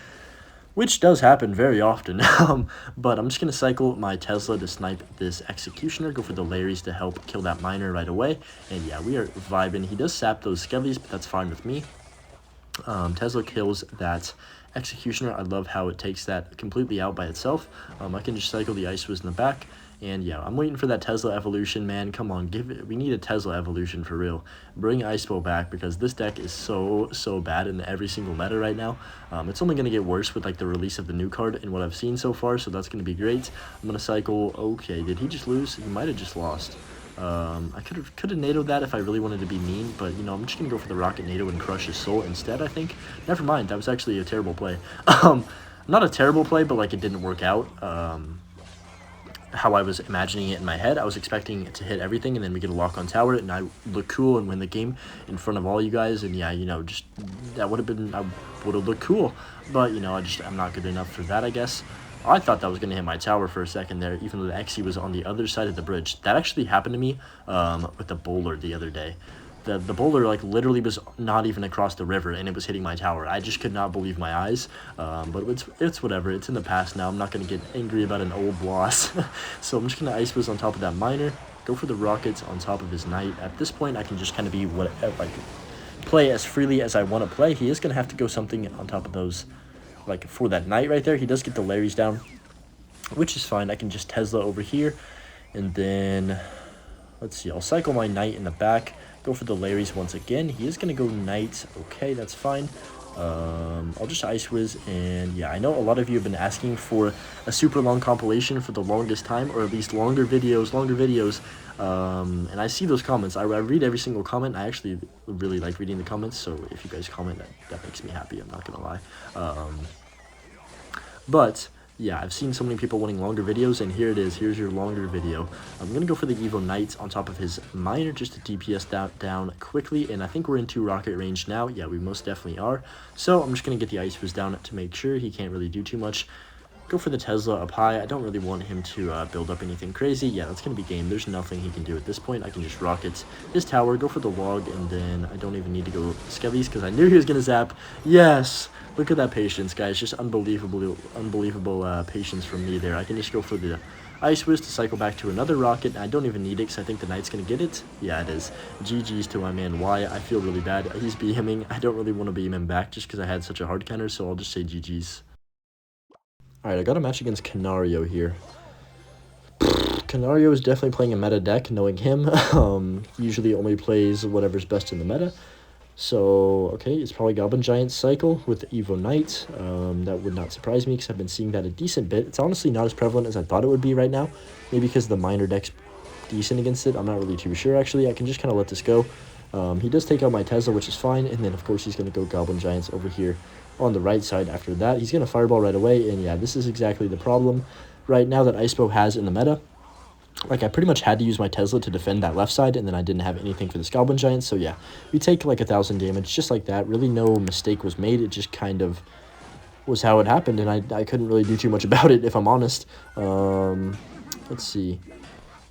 which does happen very often. But I'm just going to cycle my Tesla to snipe this Executioner, go for the Larrys to help kill that Miner right away. And yeah, we are vibing. He does sap those Skellies, but that's fine with me. Tesla kills that Executioner. I love how it takes that completely out by itself. I can just cycle the Ice Wiz in the back, And yeah, I'm waiting for that Tesla evolution, man. Come on, we need a Tesla evolution for real. Bring IceBow back, because this deck is so bad in every single meta right now. It's only gonna get worse with like the release of the new card and what I've seen so far, so that's gonna be great. I'm gonna cycle. Okay, did he just lose? He might have just lost. I could have NATO'd that if I really wanted to be mean, but you know, I'm just gonna go for the Rocket NATO and crush his soul instead, I think. Never mind, that was actually a terrible play. Not a terrible play, but like it didn't work out. How I was imagining it in my head. I was expecting it to hit everything, and then we get a lock on tower, and I look cool and win the game in front of all you guys. And yeah, you know, just that would have been, I would have looked cool, but you know, I'm not good enough for that, I guess. I thought that was going to hit my tower for a second there, even though the XE was on the other side of the bridge. That actually happened to me with the bowler the other day. The bowler like literally was not even across the river, and it was hitting my tower. I just could not believe my eyes. But it's whatever. It's in the past now. I'm not going to get angry about an old loss. So I'm just going to Ice Whiz on top of that miner. Go for the rockets on top of his knight. At this point, I can just kind of be play as freely as I want to play. He is going to have to go something on top of those, like for that knight right there. He does get the Larrys down, which is fine. I can just Tesla over here, and then let's see. I'll cycle my knight in the back. Go for the Larrys once again. He is going to go knight. Okay, that's fine. I'll just Ice Whiz, and yeah, I know a lot of you have been asking for a super long compilation for the longest time, or at least longer videos, and I see those comments. I read every single comment. I actually really like reading the comments, so if you guys comment, that makes me happy, I'm not going to lie. But yeah, I've seen so many people wanting longer videos, and here it is. Here's your longer video. I'm going to go for the Evo Knight on top of his miner just to DPS down quickly, and I think we're into rocket range now. Yeah, we most definitely are. So I'm just going to get the Ice Whiz down to make sure he can't really do too much. Go for the Tesla up high. I don't really want him to build up anything crazy. Yeah, that's going to be game. There's nothing he can do at this point. I can just rocket his tower, go for the log, and then I don't even need to go Skellies because I knew he was going to zap. Yes! Look at that patience, guys. Just unbelievable patience from me there. I can just go for the Ice Whiz to cycle back to another rocket. And I don't even need it because I think the Knight's going to get it. Yeah, it is. GG's to my man Y. I feel really bad. He's BMing. I don't really want to BM him back just because I had such a hard counter, so I'll just say GG's. Alright, I got a match against Canario here. Canario is definitely playing a meta deck, knowing him. He usually only plays whatever's best in the meta. So, okay, it's probably Goblin Giant cycle with Evo Knight. That would not surprise me because I've been seeing that a decent bit. It's honestly not as prevalent as I thought it would be right now. Maybe because the miner deck's decent against it. I'm not really too sure, actually. I can just kind of let this go. He does take out my Tesla, which is fine. And then, of course, he's going to go Goblin Giants over here on the right side after that. He's going to Fireball right away. And, yeah, this is exactly the problem right now that IceBow has in the meta. Like, I pretty much had to use my Tesla to defend that left side, and then I didn't have anything for this Goblin Giant. So, yeah, we take, like, 1,000 damage just like that. Really no mistake was made. It just kind of was how it happened, and I couldn't really do too much about it, if I'm honest. Let's see.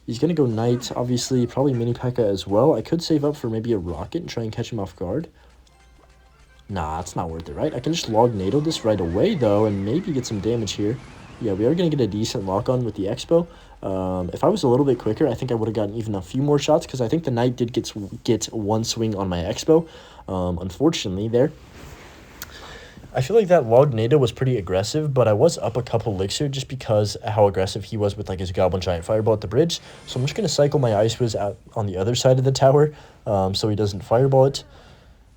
He's going to go Knight, obviously, probably Mini P.E.K.K.A. as well. I could save up for maybe a Rocket and try and catch him off guard. Nah, it's not worth it, right? I can just log NATO this right away, though, and maybe get some damage here. Yeah, we are going to get a decent lock-on with the Expo. If I was a little bit quicker, I think I would have gotten even a few more shots, because I think the Knight did get one swing on my Expo. Unfortunately, there. I feel like that log NATO was pretty aggressive, but I was up a couple elixir just because how aggressive he was with like his Goblin Giant Fireball at the bridge. So I'm just going to cycle my Ice Whiz out on the other side of the tower so he doesn't Fireball it.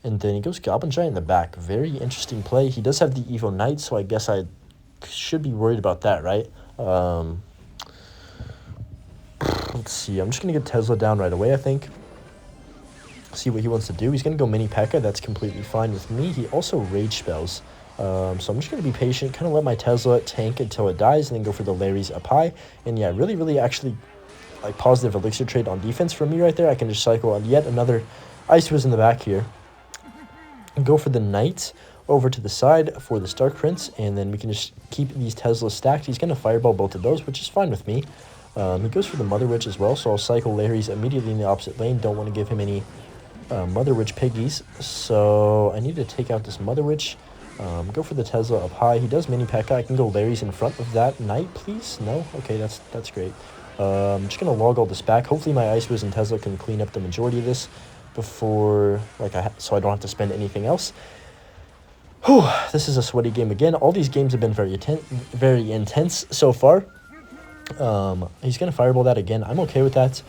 And then he goes Goblin Giant in the back. Very interesting play. He does have the Evo Knight, so I guess I should be worried about that, right? Let's see. I'm just going to get Tesla down right away, I think. See what he wants to do. He's going to go Mini P.E.K.K.A. That's completely fine with me. He also Rage Spells. So I'm just going to be patient, kind of let my Tesla tank until it dies, and then go for the Larry's up high. And yeah, really actually like positive elixir trade on defense for me right there. I can just cycle on yet another Ice Whiz in the back here. And go for the Knight over to the side for the Stark Prince, and then we can just keep these Teslas stacked. He's going to Fireball both of those, which is fine with me. He goes for the Mother Witch as well, so I'll cycle Larry's immediately in the opposite lane. Don't want to give him any Mother Witch piggies, so I need to take out this Mother Witch. Go for the Tesla up high. He does Mini P.E.K.K.A. I can go Larry's in front of that Knight, please. No? Okay, that's great. I'm just going to log all this back. Hopefully my Ice Whiz and Tesla can clean up the majority of this before, like, so I don't have to spend anything else. Whew, this is a sweaty game again. All these games have been very intense so far. He's going to fireball that again. I'm okay with that.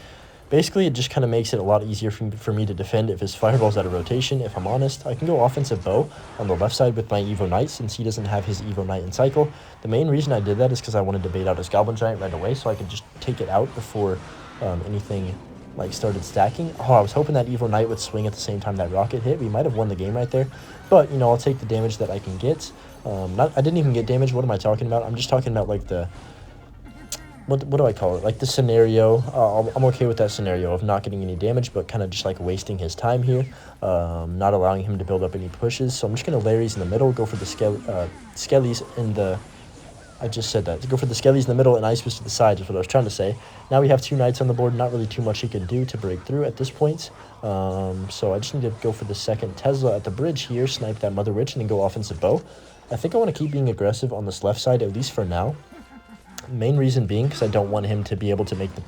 Basically, it just kind of makes it a lot easier for me to defend if his fireball's out of rotation, if I'm honest. I can go offensive bow on the left side with my Evo Knight since he doesn't have his Evo Knight in cycle. The main reason I did that is because I wanted to bait out his Goblin Giant right away so I could just take it out before anything like started stacking. Oh, I was hoping that Evo Knight would swing at the same time that rocket hit. We might have won the game right there. But, you know, I'll take the damage that I can get. I didn't even get damage. What am I talking about? I'm just talking about like the... What do I call it? Like the scenario. I'm okay with that scenario of not getting any damage, but kind of just like wasting his time here, not allowing him to build up any pushes. So I'm just gonna Larry's in the middle, go for the Skellies in the. I just said that. Go for the Skellies in the middle and IceBow to the side is what I was trying to say. Now we have 2 Knights on the board. Not really too much he can do to break through at this point. So I just need to go for the second Tesla at the bridge here, snipe that Mother Witch, and then go offensive bow. I think I want to keep being aggressive on this left side at least for now. Main reason being because I don't want him to be able to make the,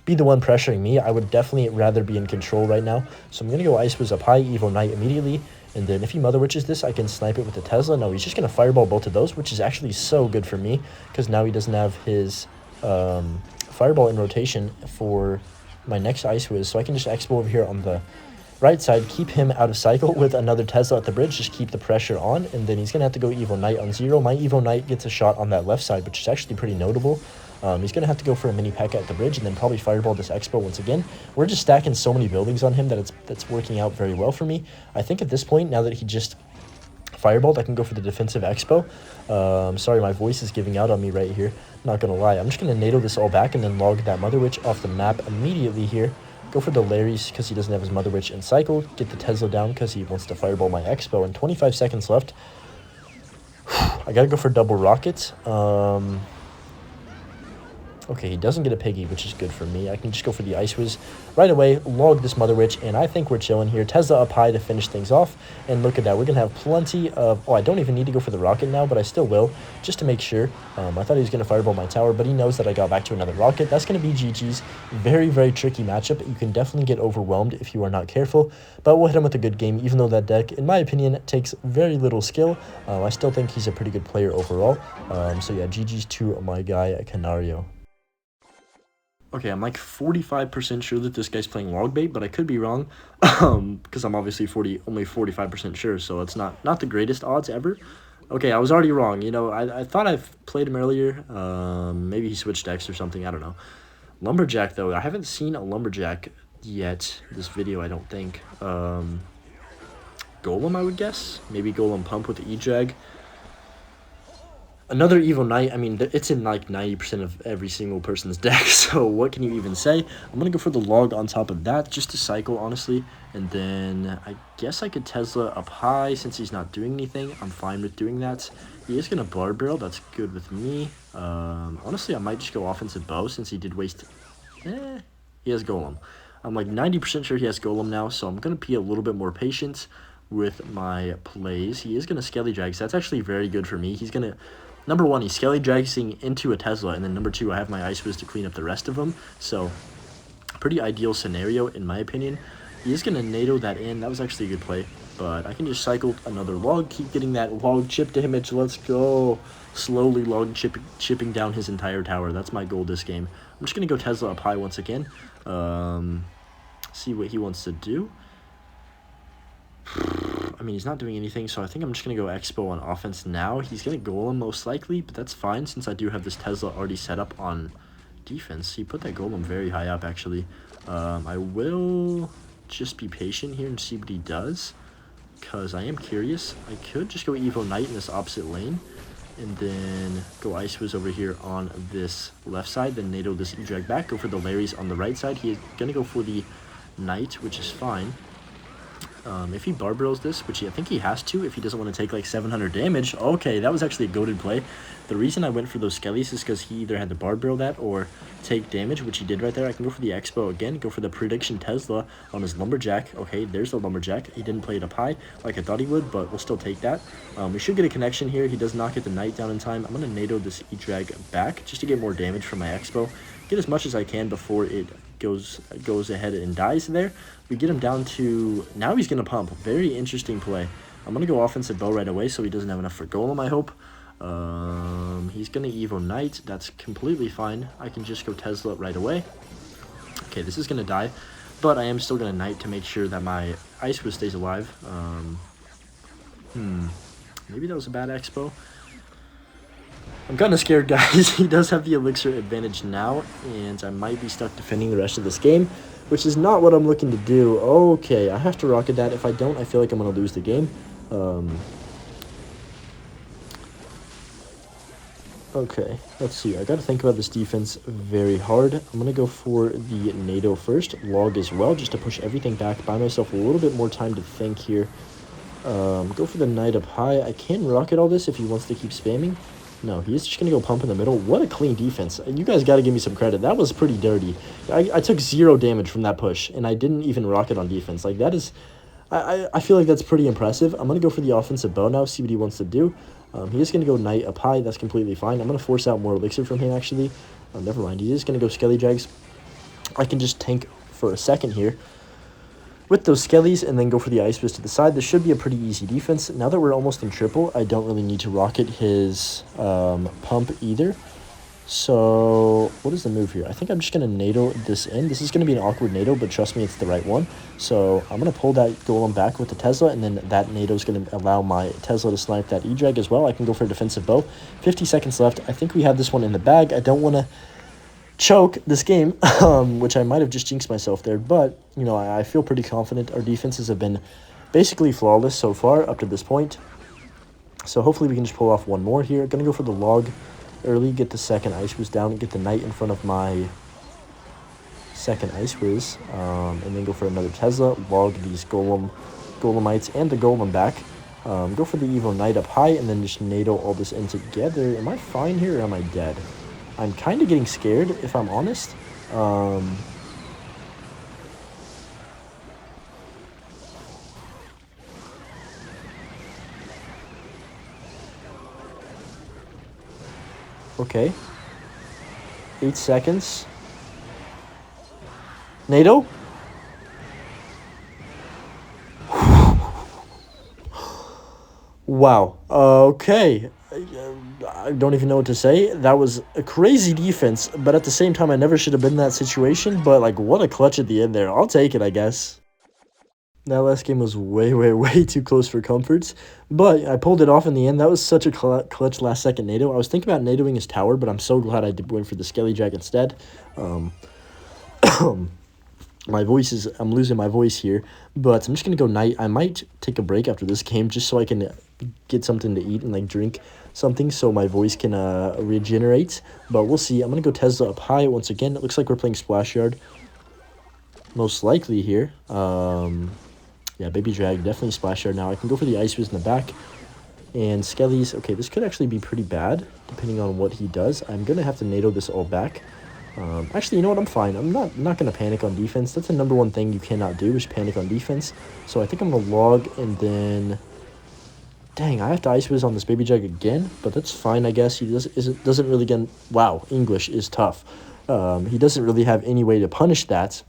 be the one pressuring me. I would definitely rather be in control right now. So I'm going to go IceBow up high, Evo Knight immediately. And then if he Mother Witches this, I can snipe it with the Tesla. No, he's just going to fireball both of those, which is actually so good for me because now he doesn't have his fireball in rotation for my next Ice Wiz. So I can just IceBow over here on the right side, keep him out of cycle with another Tesla at the bridge, just keep the pressure on, and then he's going to have to go Evo Knight on 0. My Evo Knight gets a shot on that left side, which is actually pretty notable. He's going to have to go for a mini P.E.K.K.A at the bridge and then probably fireball this IceBow once again. We're just stacking so many buildings on him that that's working out very well for me. I think at this point, now that he just fireballed, I can go for the defensive IceBow. Sorry, my voice is giving out on me right here. Not going to lie. I'm just going to NATO this all back and then log that Mother Witch off the map immediately here. Go for the Larry's because he doesn't have his Mother Witch in cycle. Get the Tesla down because he wants to fireball my IceBow. And 25 seconds left. I got to go for double rockets. Okay, he doesn't get a piggy, which is good for me. I can just go for the Ice Wiz right away, log this Mother Witch, and I think we're chilling here. Tesla up high to finish things off, and look at that. We're going to have plenty of... Oh, I don't even need to go for the rocket now, but I still will, just to make sure. I thought he was going to fireball my tower, but he knows that I got back to another rocket. That's going to be GG's. Very, very tricky matchup. You can definitely get overwhelmed if you are not careful, but we'll hit him with a good game, even though that deck, in my opinion, takes very little skill. I still think he's a pretty good player overall. So yeah, GG's to my guy, Canario. Okay, I'm like 45% sure that this guy's playing log bait, but I could be wrong, because I'm obviously only 45% sure, so it's not the greatest odds ever. Okay, I was already wrong. You know, I thought I've played him earlier. Maybe he switched decks or something. I don't know. Lumberjack, though. I haven't seen a Lumberjack yet this video, I don't think. Golem, I would guess. Maybe Golem Pump with the E-Drag. Another Evo Knight, I mean, it's in like 90% of every single person's deck, so what can you even say? I'm going to go for the log on top of that, just to cycle, honestly. And then I guess I could Tesla up high since he's not doing anything. I'm fine with doing that. He is going to Bar Barrel, that's good with me. Honestly, I might just go offensive bow since he did waste... he has Golem. I'm like 90% sure he has Golem now, so I'm going to be a little bit more patient with my plays. He is going to Skelly Drag, so that's actually very good for me. He's going to... Number 1, he's Skelly Dragging into a Tesla, and then number 2, I have my Ice Wiz to clean up the rest of them. So, pretty ideal scenario, in my opinion. He is going to NATO that in. That was actually a good play, but I can just cycle another log, keep getting that log chip damage. Let's go. Slowly log chipping down his entire tower. That's my goal this game. I'm just going to go Tesla up high once again. See what he wants to do. I mean, he's not doing anything, so I think I'm just going to go Expo on offense now. He's going to Golem most likely, but that's fine since I do have this Tesla already set up on defense. He put that Golem very high up, actually. I will just be patient here and see what he does, because I am curious. I could just go Evo Knight in this opposite lane, and then go Ice Wiz over here on this left side, then NATO this E-Drag back, go for the Larry's on the right side. He's going to go for the Knight, which is fine. If he Bar Barrels this, which I think he has to if he doesn't want to take like 700 damage. Okay, that was actually a goated play. The reason I went for those Skellies is because he either had to Bar Barrel that or take damage, which he did right there. I can go for the Expo again, go for the Prediction Tesla on his Lumberjack. Okay, there's the Lumberjack. He didn't play it up high like I thought he would, but we'll still take that. We should get a connection here. He does not get the Knight down in time. I'm going to NATO this E-Drag back just to get more damage from my Expo. Get as much as I can before it goes ahead and dies there. We get him down to... Now he's going to pump. Very interesting play. I'm going to go offensive bow right away so he doesn't have enough for Golem, I hope. He's going to Evo Knight. That's completely fine. I can just go Tesla right away. Okay, this is going to die, but I am still going to Knight to make sure that my IceBow stays alive. Maybe that was a bad expo. I'm kind of scared, guys. He does have the elixir advantage now, and I might be stuck defending the rest of this game, which is not what I'm looking to do. Okay, I have to rocket that. If I don't, I feel like I'm going to lose the game. Okay, let's see. I got to think about this defense very hard. I'm going to go for the NATO first, log as well, just to push everything back, buy myself a little bit more time to think here. Go for the Knight up high. I can rocket all this if he wants to keep spamming. No, he's just going to go pump in the middle. What a clean defense. You guys got to give me some credit. That was pretty dirty. I took 0 damage from that push, and I didn't even rocket on defense. Like, that is... I feel like that's pretty impressive. I'm going to go for the offensive bow now, see what he wants to do. He is going to go Knight up high. That's completely fine. I'm going to force out more elixir from him, actually. Never mind. He is going to go Skelly Drags. I can just tank for a second here with those Skellies and then go for the IceBow to the side. This should be a pretty easy defense. Now that we're almost in triple, I don't really need to rocket his pump either. So what is the move here? I think I'm just going to NATO this in. This is going to be an awkward NATO, but trust me, it's the right one. So I'm going to pull that golem back with the Tesla, and then that NATO is going to allow my Tesla to snipe that E-Drag as well. I can go for a defensive bow. 50 seconds left. I think we have this one in the bag. I don't want to choke this game, which I might have just jinxed myself there, but, you know, I feel pretty confident. Our defenses have been basically flawless so far up to this point. So hopefully we can just pull off one more here. Going to go for the log early, get the second Ice Whiz down, and get the Knight in front of my second Ice Whiz, and then go for another Tesla, log these Golemites and the Golem back. Go for the Evo Knight up high, and then just NATO all this in together. Am I fine here, or am I dead? I'm kind of getting scared, if I'm honest. Okay. 8 seconds. NATO? Wow. Okay. I don't even know what to say. That was a crazy defense, but at the same time, I never should have been in that situation. But, like, what a clutch at the end there. I'll take it, I guess. That last game was way too close for comforts, but I pulled it off in the end. That was such a clutch last-second NATO. I was thinking about NATOing his tower, but I'm so glad I did win for the Skelly Jack instead. My voice is... I'm losing my voice here, but I'm just going to go Knight. I might take a break after this game just so I can get something to eat and, like, drink something so my voice can regenerate, but we'll see. I'm going to go Tesla up high once again. It looks like we're playing Splashyard most likely here. Yeah, Baby Drag, definitely Splashyard now. I can go for the Ice Whiz in the back. And Skellies, okay, this could actually be pretty bad, depending on what he does. I'm going to have to NATO this all back. Actually, you know what? I'm fine. I'm not going to panic on defense. That's the #1 thing you cannot do, is panic on defense. So I think I'm going to log, and then... Dang, I have to Ice Whiz on this Baby Drag again, but that's fine, I guess. He doesn't really get... Wow, English is tough. He doesn't really have any way to punish that,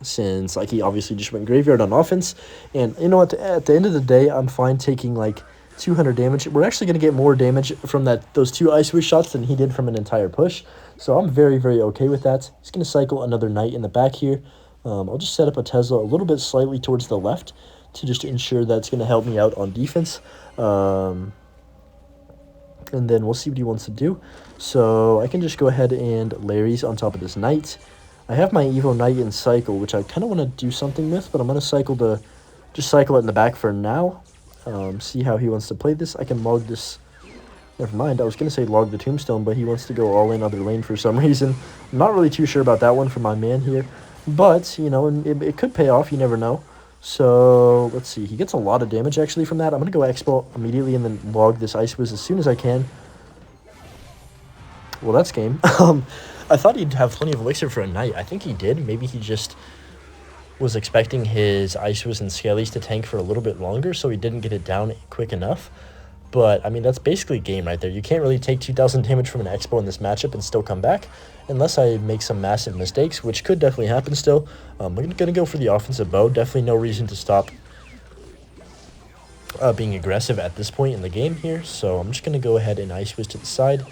since, like, he obviously just went Graveyard on offense. And, you know what, at the end of the day, I'm fine taking, like, 200 damage. We're actually going to get more damage from those 2 Ice Whiz shots than he did from an entire push. So I'm very okay with that. He's going to cycle another Knight in the back here. I'll just set up a Tesla a little bit slightly towards the left to just ensure that's going to help me out on defense. And then we'll see what he wants to do. So I can just go ahead and Larry's on top of this Knight. I have my Evo Knight in cycle, which I kind of want to do something with, but I'm going to just cycle it in the back for now. See how he wants to play this. I can log this. Never mind, I was going to say log the Tombstone, but he wants to go all in other lane for some reason. I'm not really too sure about that one for my man here, but, you know, it could pay off. You never know. So, let's see. He gets a lot of damage, actually, from that. I'm going to go Expo immediately and then log this Ice Whiz as soon as I can. Well, that's game. I thought he'd have plenty of elixir for a Knight. I think he did. Maybe he just was expecting his Ice Whiz and Skellies to tank for a little bit longer, so he didn't get it down quick enough. But, I mean, that's basically game right there. You can't really take 2,000 damage from an Expo in this matchup and still come back, unless I make some massive mistakes, which could definitely happen still. We're going to go for the offensive bow. Definitely no reason to stop being aggressive at this point in the game here. So I'm just going to go ahead and Ice Wiz to the side.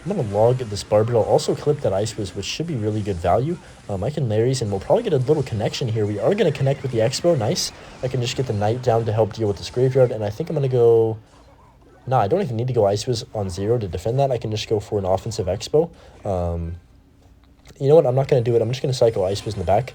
I'm going to log this Barbarrel, also clip that Ice Wiz, which should be really good value. I can Larry's, and we'll probably get a little connection here. We are going to connect with the IceBow. Nice. I can just get the Knight down to help deal with this Graveyard, and I think I'm going to go... Nah, I don't even need to go Ice Wiz on 0 to defend that. I can just go for an offensive IceBow. You know what? I'm not going to do it. I'm just going to cycle Ice Wiz in the back.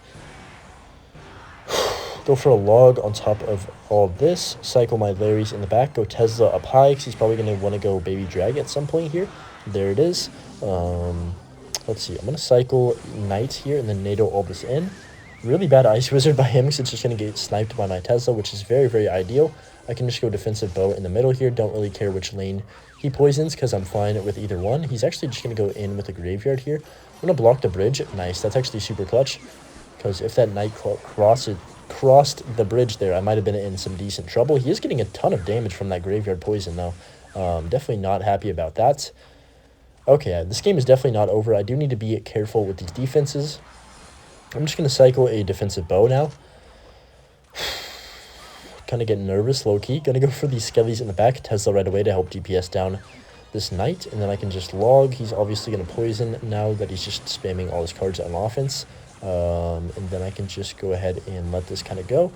Go for a log on top of all of this. Cycle my Larry's in the back. Go Tesla up high, because he's probably going to want to go Baby Drag at some point here. There it is. Let's see. I'm going to cycle Knight here and then NATO all this in. Really bad Ice Wizard by him, because it's just going to get sniped by my Tesla, which is very, very ideal. I can just go defensive bow in the middle here. Don't really care which lane he poisons, because I'm fine with either one. He's actually just going to go in with a Graveyard here. I'm going to block the bridge. Nice. That's actually super clutch, because if that Knight crossed the bridge there, I might have been in some decent trouble. He is getting a ton of damage from that Graveyard poison, though. Definitely not happy about that. Okay, this game is definitely not over. I do need to be careful with these defenses. I'm just going to cycle a defensive bow now. Kind of getting nervous, low-key. Going to go for these skellies in the back. Tesla right away to help DPS down this Knight. And then I can just log. He's obviously going to poison now that he's just spamming all his cards on offense. And then I can just go ahead and let this kind of go.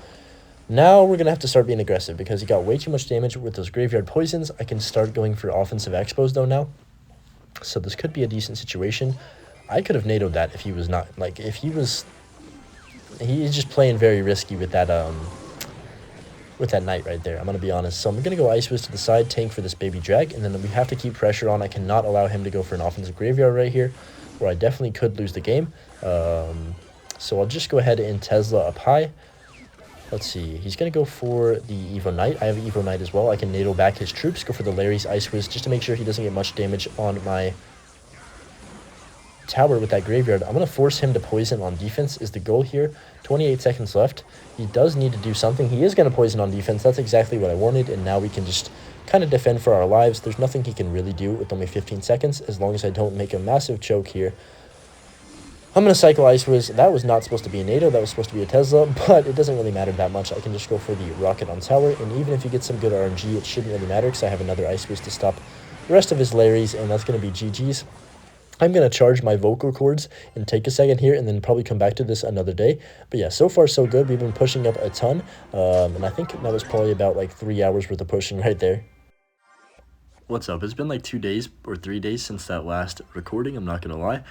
Now we're going to have to start being aggressive, because he got way too much damage with those Graveyard poisons. I can start going for offensive expos, though, now. So this could be a decent situation. I could have NATO'd that if he was not, like, if he was... He's just playing very risky with that Knight right there, I'm going to be honest. So I'm going to go Ice Wiz to the side, tank for this Baby Drag, and then we have to keep pressure on. I cannot allow him to go for an offensive Graveyard right here, where I definitely could lose the game. So I'll just go ahead and Tesla up high. Let's see. He's going to go for the Evo Knight. I have Evo Knight as well. I can NATO back his troops. Go for the Larry's Ice Wiz just to make sure he doesn't get much damage on my tower with that Graveyard. I'm going to force him to poison on defense is the goal here. 28 seconds left. He does need to do something. He is going to poison on defense. That's exactly what I wanted. And now we can just kind of defend for our lives. There's nothing he can really do with only 15 seconds as long as I don't make a massive choke here. I'm going to cycle Ice Wiz. That was not supposed to be a NATO. That was supposed to be a Tesla, but it doesn't really matter that much. I can just go for the Rocket on tower, and even if you get some good RNG, it shouldn't really matter because I have another Ice Wiz to stop the rest of his Larrys, and that's going to be GG's. I'm going to charge my vocal cords and take a second here and then probably come back to this another day. But yeah, so far so good. We've been pushing up a ton, and I think that was probably about like 3 hours worth of pushing right there. What's up? It's been like 2 days or 3 days since that last recording, I'm not gonna lie.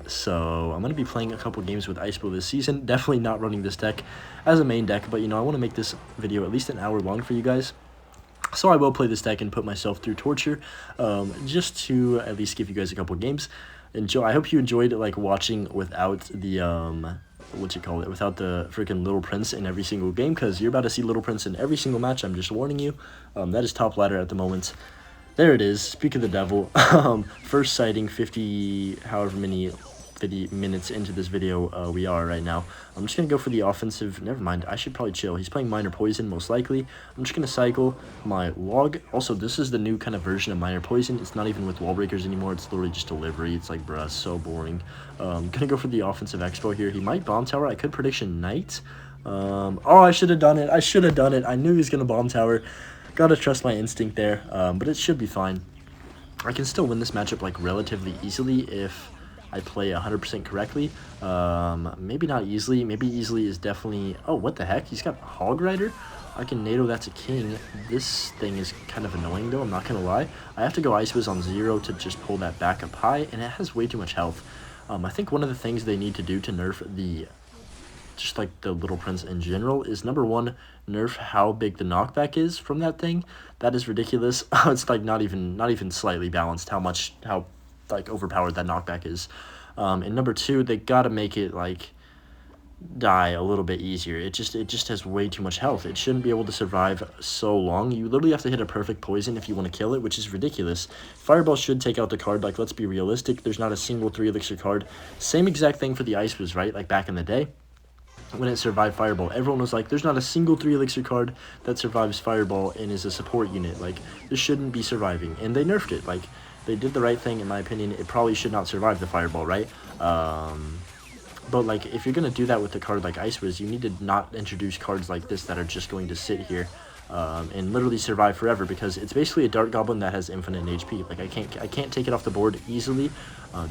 So I'm gonna be playing a couple games with IceBow this season. Definitely not running this deck as a main deck, but you know, I want to make this video at least an hour long for you guys. So I will play this deck and put myself through torture, just to at least give you guys a couple games. Enjoy. I hope you enjoyed like watching without the without the freaking Little Prince in every single game, because you're about to see Little Prince in every single match. I'm just warning you. That is top ladder at the moment. There it is. Speak of the devil. First sighting, 50 however many minutes into this video we are right now. I'm just gonna go for the offensive. Never mind, I should probably chill. He's playing Minor Poison most likely. I'm just gonna cycle my log. Also, this is the new kind of version of Minor Poison. It's not even with wall breakers anymore. It's literally just delivery. It's like, bruh, so boring. Gonna go for the offensive expo here. He might bomb tower. I could prediction Knight. Oh, I should have done it. I should have done it. I knew he was gonna bomb tower. Gotta trust my instinct there, but it should be fine. I can still win this matchup like relatively easily if I play 100% correctly. Maybe not easily. Maybe easily is definitely... Oh, what the heck? He's got Hog Rider? I can NATO that's a king. This thing is kind of annoying though, I'm not gonna lie. I have to go Ice Wiz on 0 to just pull that back up high, and it has way too much health. I think one of the things they need to do to nerf the... just like the Little Prince in general is, number one, nerf how big the knockback is from that thing. That is ridiculous. It's like not even slightly balanced how like overpowered that knockback is. And number two, they gotta make it like die a little bit easier. It just has way too much health. It shouldn't be able to survive so long. You literally have to hit a perfect poison if you want to kill it, which is ridiculous. Fireball should take out the card. Like, let's be realistic. There's not a single 3 elixir card. Same exact thing for the Ice Wiz, right? Like back in the day when it survived Fireball, everyone was like, there's not a single 3 elixir card that survives Fireball and is a support unit. Like, this shouldn't be surviving. And they nerfed it. Like, they did the right thing, in my opinion. It probably should not survive the Fireball, right? But, like, if you're going to do that with a card like Ice Wiz, you need to not introduce cards like this that are just going to sit here and literally survive forever, because it's basically a Dart Goblin that has infinite HP. Like, I can't take it off the board easily.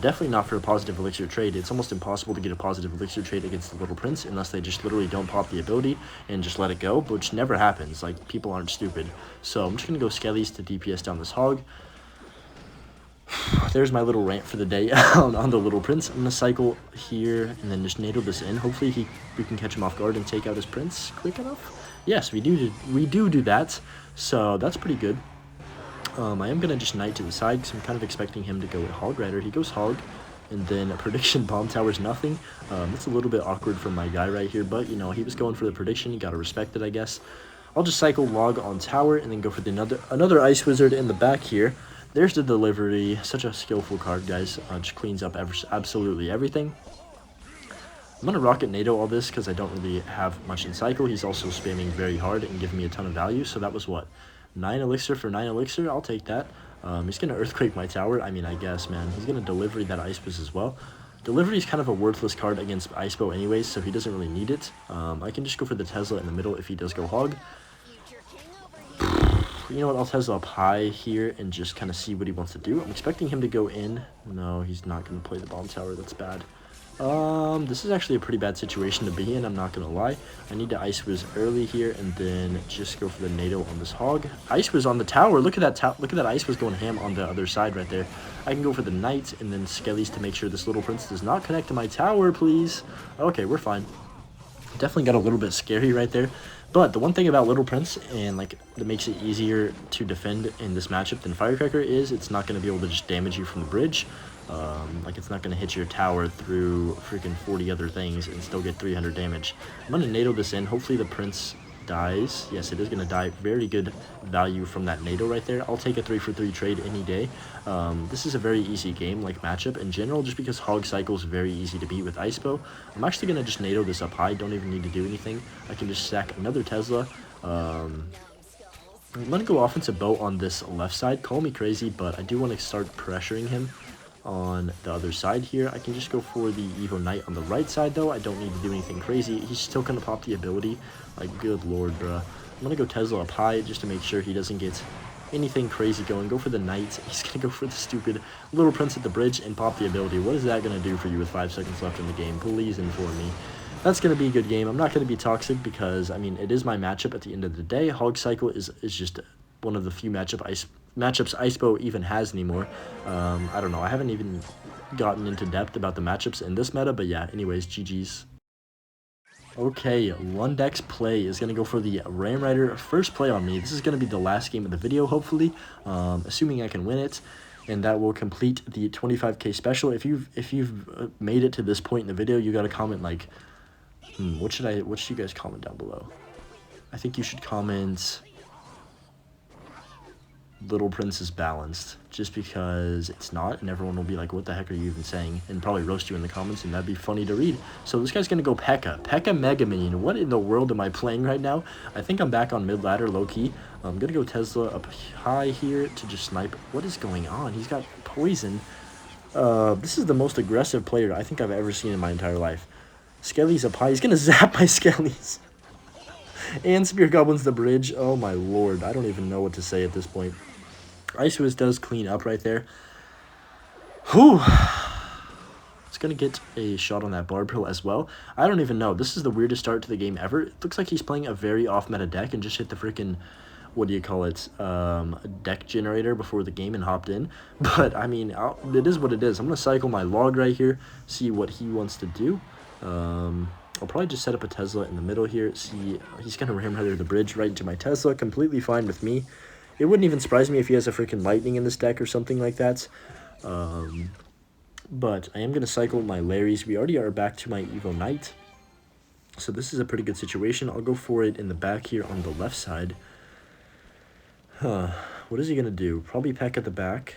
Definitely not for a positive elixir trade. It's almost impossible to get a positive elixir trade against the Little Prince unless they just literally don't pop the ability and just let it go, which never happens. Like, people aren't stupid. So I'm just going to go Skellies to DPS down this hog. There's my little rant for the day on the Little Prince. I'm going to cycle here and then just NATO this in. Hopefully we can catch him off guard and take out his Prince quick enough. Yes, we do that. So that's pretty good. I am going to just Knight to the side because I'm kind of expecting him to go with Hog Rider. He goes Hog, and then Prediction Bomb Tower's nothing. It's a little bit awkward from my guy right here, but, you know, he was going for the prediction. You got to respect it, I guess. I'll just cycle Log on Tower and then go for another Ice Wizard in the back here. There's the delivery. Such a skillful card, guys. Just cleans up absolutely everything. I'm going to Rocket NATO all this because I don't really have much in cycle. He's also spamming very hard and giving me a ton of value. So that was what? 9 elixir for 9 elixir. I'll take that. He's going to Earthquake my tower. I mean, I guess, man. He's going to Delivery that IceBow as well. Delivery is kind of a worthless card against IceBow anyways, so he doesn't really need it. I can just go for the Tesla in the middle if he does go Hog. You know what, I'll Tesla up high here and just kind of see what he wants to do. I'm expecting him to go in. No, he's not going to play the bomb tower. That's bad. This is actually a pretty bad situation to be in, I'm not going to lie. I need to Ice Wiz early here and then just go for the NATO on this hog. Ice Wiz on the tower. Look at that Ice Wiz going ham on the other side right there. I can go for the Knight and then Skellies to make sure this Little Prince does not connect to my tower, please. Okay, we're fine. Definitely got a little bit scary right there. But the one thing about Little Prince, and like that makes it easier to defend in this matchup than Firecracker, is it's not going to be able to just damage you from the bridge. Like, it's not going to hit your tower through freaking 40 other things and still get 300 damage. I'm going to NATO this in. Hopefully the Prince dies. Yes, it is going to die. Very good value from that NATO right there. I'll take a 3-for-3 trade any day. This is a very easy game, like matchup in general, just because Hog Cycle is very easy to beat with IceBow. I'm actually going to just NATO this up high. Don't even need to do anything. I can just stack another Tesla. I'm going to go Offensive Bow on this left side. Call me crazy, but I do want to start pressuring him on the other side here. I can just go for the Evo Knight on the right side, though. I don't need to do anything crazy. He's still going to pop the ability. Like, good lord, bruh. I'm going to go Tesla up high just to make sure he doesn't get anything crazy going. Go for the Knight. He's going to go for the stupid Little Prince at the bridge and pop the ability. What is that going to do for you with 5 seconds left in the game? Please inform me. That's going to be a good game. I'm not going to be toxic because, I mean, it is my matchup at the end of the day. Hog Cycle is just one of the few matchups IceBow even has anymore. I don't know. I haven't even gotten into depth about the matchups in this meta, but yeah, anyways, GG's. Okay, Lundex play is going to go for the Ram Rider first play on me. This is going to be the last game of the video, hopefully, assuming I can win it, and that will complete the 25k special. If you've made it to this point in the video, you got to comment like, what should you guys comment down below? I think you should comment Little Prince is balanced, just because it's not, and everyone will be like, what the heck are you even saying, and probably roast you in the comments, and that'd be funny to read. So this guy's gonna go P.E.K.K.A. Mega Minion. What in the world am I playing right now? I think I'm back on mid ladder, low-key. I'm gonna go Tesla up high here to just snipe. What is going on? He's got poison. This is the most aggressive player I think I've ever seen in my entire life. Skelly's up high. He's gonna zap my Skellies. And Spear Goblin's the bridge. Oh my lord, I don't even know what to say at this point. Ice Wiz does clean up right there. Whew. It's going to get a shot on that Barb Pearl as well. I don't even know. This is the weirdest start to the game ever. It looks like he's playing a very off-meta deck and just hit the freaking, what do you call it, deck generator before the game and hopped in. But, I mean, it is what it is. I'm going to cycle my log right here, see what he wants to do. I'll probably just set up a Tesla in the middle here. See, he's going to Ram Rider the bridge right into my Tesla. Completely fine with me. It wouldn't even surprise me if he has a freaking lightning in this deck or something like that. But I am going to cycle my Larrys. We already are back to my Evo Knight. So this is a pretty good situation. I'll go for it in the back here on the left side. What is he going to do? Probably Peck at the back.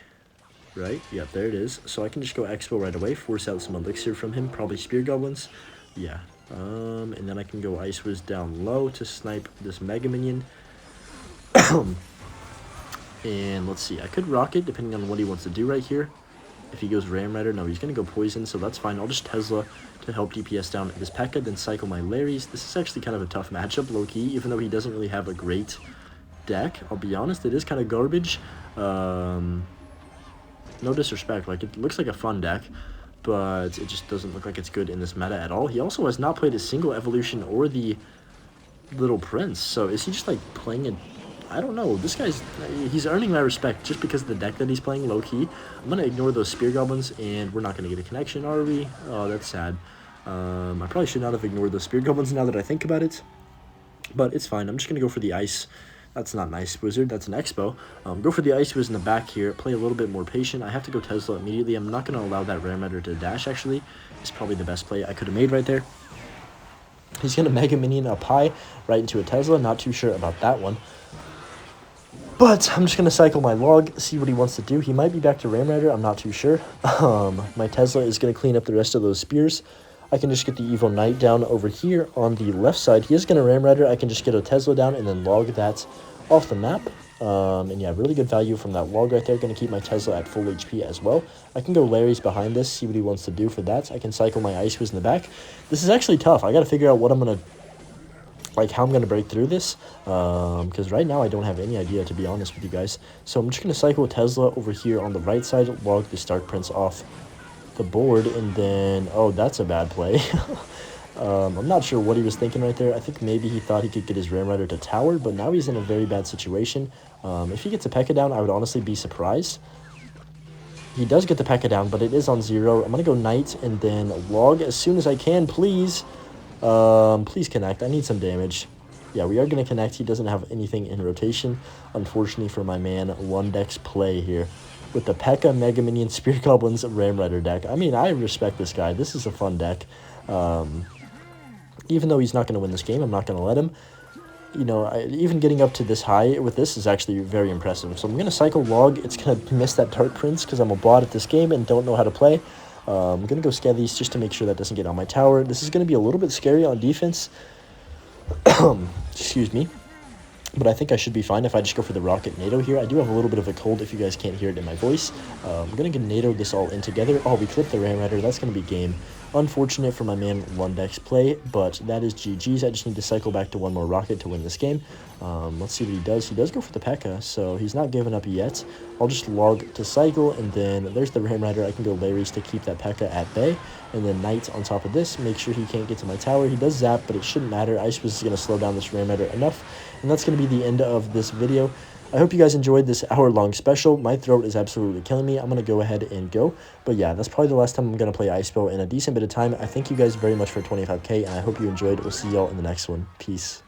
Right? Yep, there it is. So I can just go Expo right away. Force out some Elixir from him. Probably Spear Goblins. Yeah. And then I can go Ice Wiz down low to snipe this Mega Minion. And let's see, I could Rocket depending on what he wants to do right here. If he goes Ram Rider, no, he's going to go Poison, so that's fine. I'll just Tesla to help DPS down this P.E.K.K.A., then cycle my Larrys. This is actually kind of a tough matchup, low-key, even though he doesn't really have a great deck. I'll be honest, it is kind of garbage. No disrespect, like, it looks like a fun deck, but it just doesn't look like it's good in this meta at all. He also has not played a single evolution or the Little Prince, so is he just, like, playing it? I don't know. This guy's, he's earning my respect just because of the deck that he's playing, low-key. I'm going to ignore those Spear Goblins, and we're not going to get a connection, are we? Oh, that's sad. I probably should not have ignored those Spear Goblins now that I think about it, but it's fine. I'm just going to go for the Ice. That's not an Ice Wizard, that's an IceBow. Go for the Ice Wiz in the back here, play a little bit more patient. I have to go Tesla immediately. I'm not going to allow that Rare Matter to dash, actually. It's probably the best play I could have made right there. He's going to Mega Minion up high, right into a Tesla. Not too sure about that one. But I'm just going to cycle my log, see what he wants to do. He might be back to Ram Rider, I'm not too sure. My Tesla is going to clean up the rest of those spears. I can just get the Evil Knight down over here on the left side. He is going to Ram Rider. I can just get a Tesla down and then log that off the map. And yeah, really good value from that log right there. Going to keep my Tesla at full HP as well. I can go Larry's behind this, see what he wants to do for that. I can cycle my Ice Wiz in the back. This is actually tough. I got to figure out what I'm going to, like, how I'm going to break through this. Because right now I don't have any idea, to be honest with you guys. So I'm just going to cycle Tesla over here on the right side, log the Stark Prince off the board, and then, oh, that's a bad play. I'm not sure what he was thinking right there. I think maybe he thought he could get his Ram Rider to tower, but now he's in a very bad situation. If he gets a P.E.K.K.A down, I would honestly be surprised. He does get the P.E.K.K.A down, but it is on 0. I'm going to go Knight and then log as soon as I can, please. Please connect. I need some damage. Yeah, we are going to connect. He doesn't have anything in rotation, unfortunately for my man. Lundex play here with the P.E.K.K.A Mega Minion Spear Goblins Ram Rider deck. I mean, I respect this guy. This is a fun deck. Even though he's not going to win this game, I'm not going to let him. You know, even getting up to this high with this is actually very impressive. So I'm going to cycle log. It's going to miss that Dark Prince because I'm a bot at this game and don't know how to play. I'm going to go Skellies just to make sure that doesn't get on my tower. This is going to be a little bit scary on defense. Excuse me. But I think I should be fine if I just go for the Rocket NATO here. I do have a little bit of a cold if you guys can't hear it in my voice. I'm going to get NATO this all in together. Oh, we clipped the Ram Rider. That's going to be game. Unfortunate for my man Lundex play, but that is GG's. I just need to cycle back to one more Rocket to win this game. Let's see what he does. He does go for the P.E.K.K.A, so he's not giving up yet. I'll just log to cycle, and then there's the Ram Rider. I can go Larry's to keep that P.E.K.K.A at bay, and then Knight on top of this. Make sure he can't get to my tower. He does zap, but it shouldn't matter. Ice was going to slow down this Ram Rider enough, and that's going to be the end of this video. I hope you guys enjoyed this hour-long special. My throat is absolutely killing me. I'm going to go ahead and go. But yeah, that's probably the last time I'm going to play IceBow in a decent bit of time. I thank you guys very much for 25K, and I hope you enjoyed. We'll see y'all in the next one. Peace.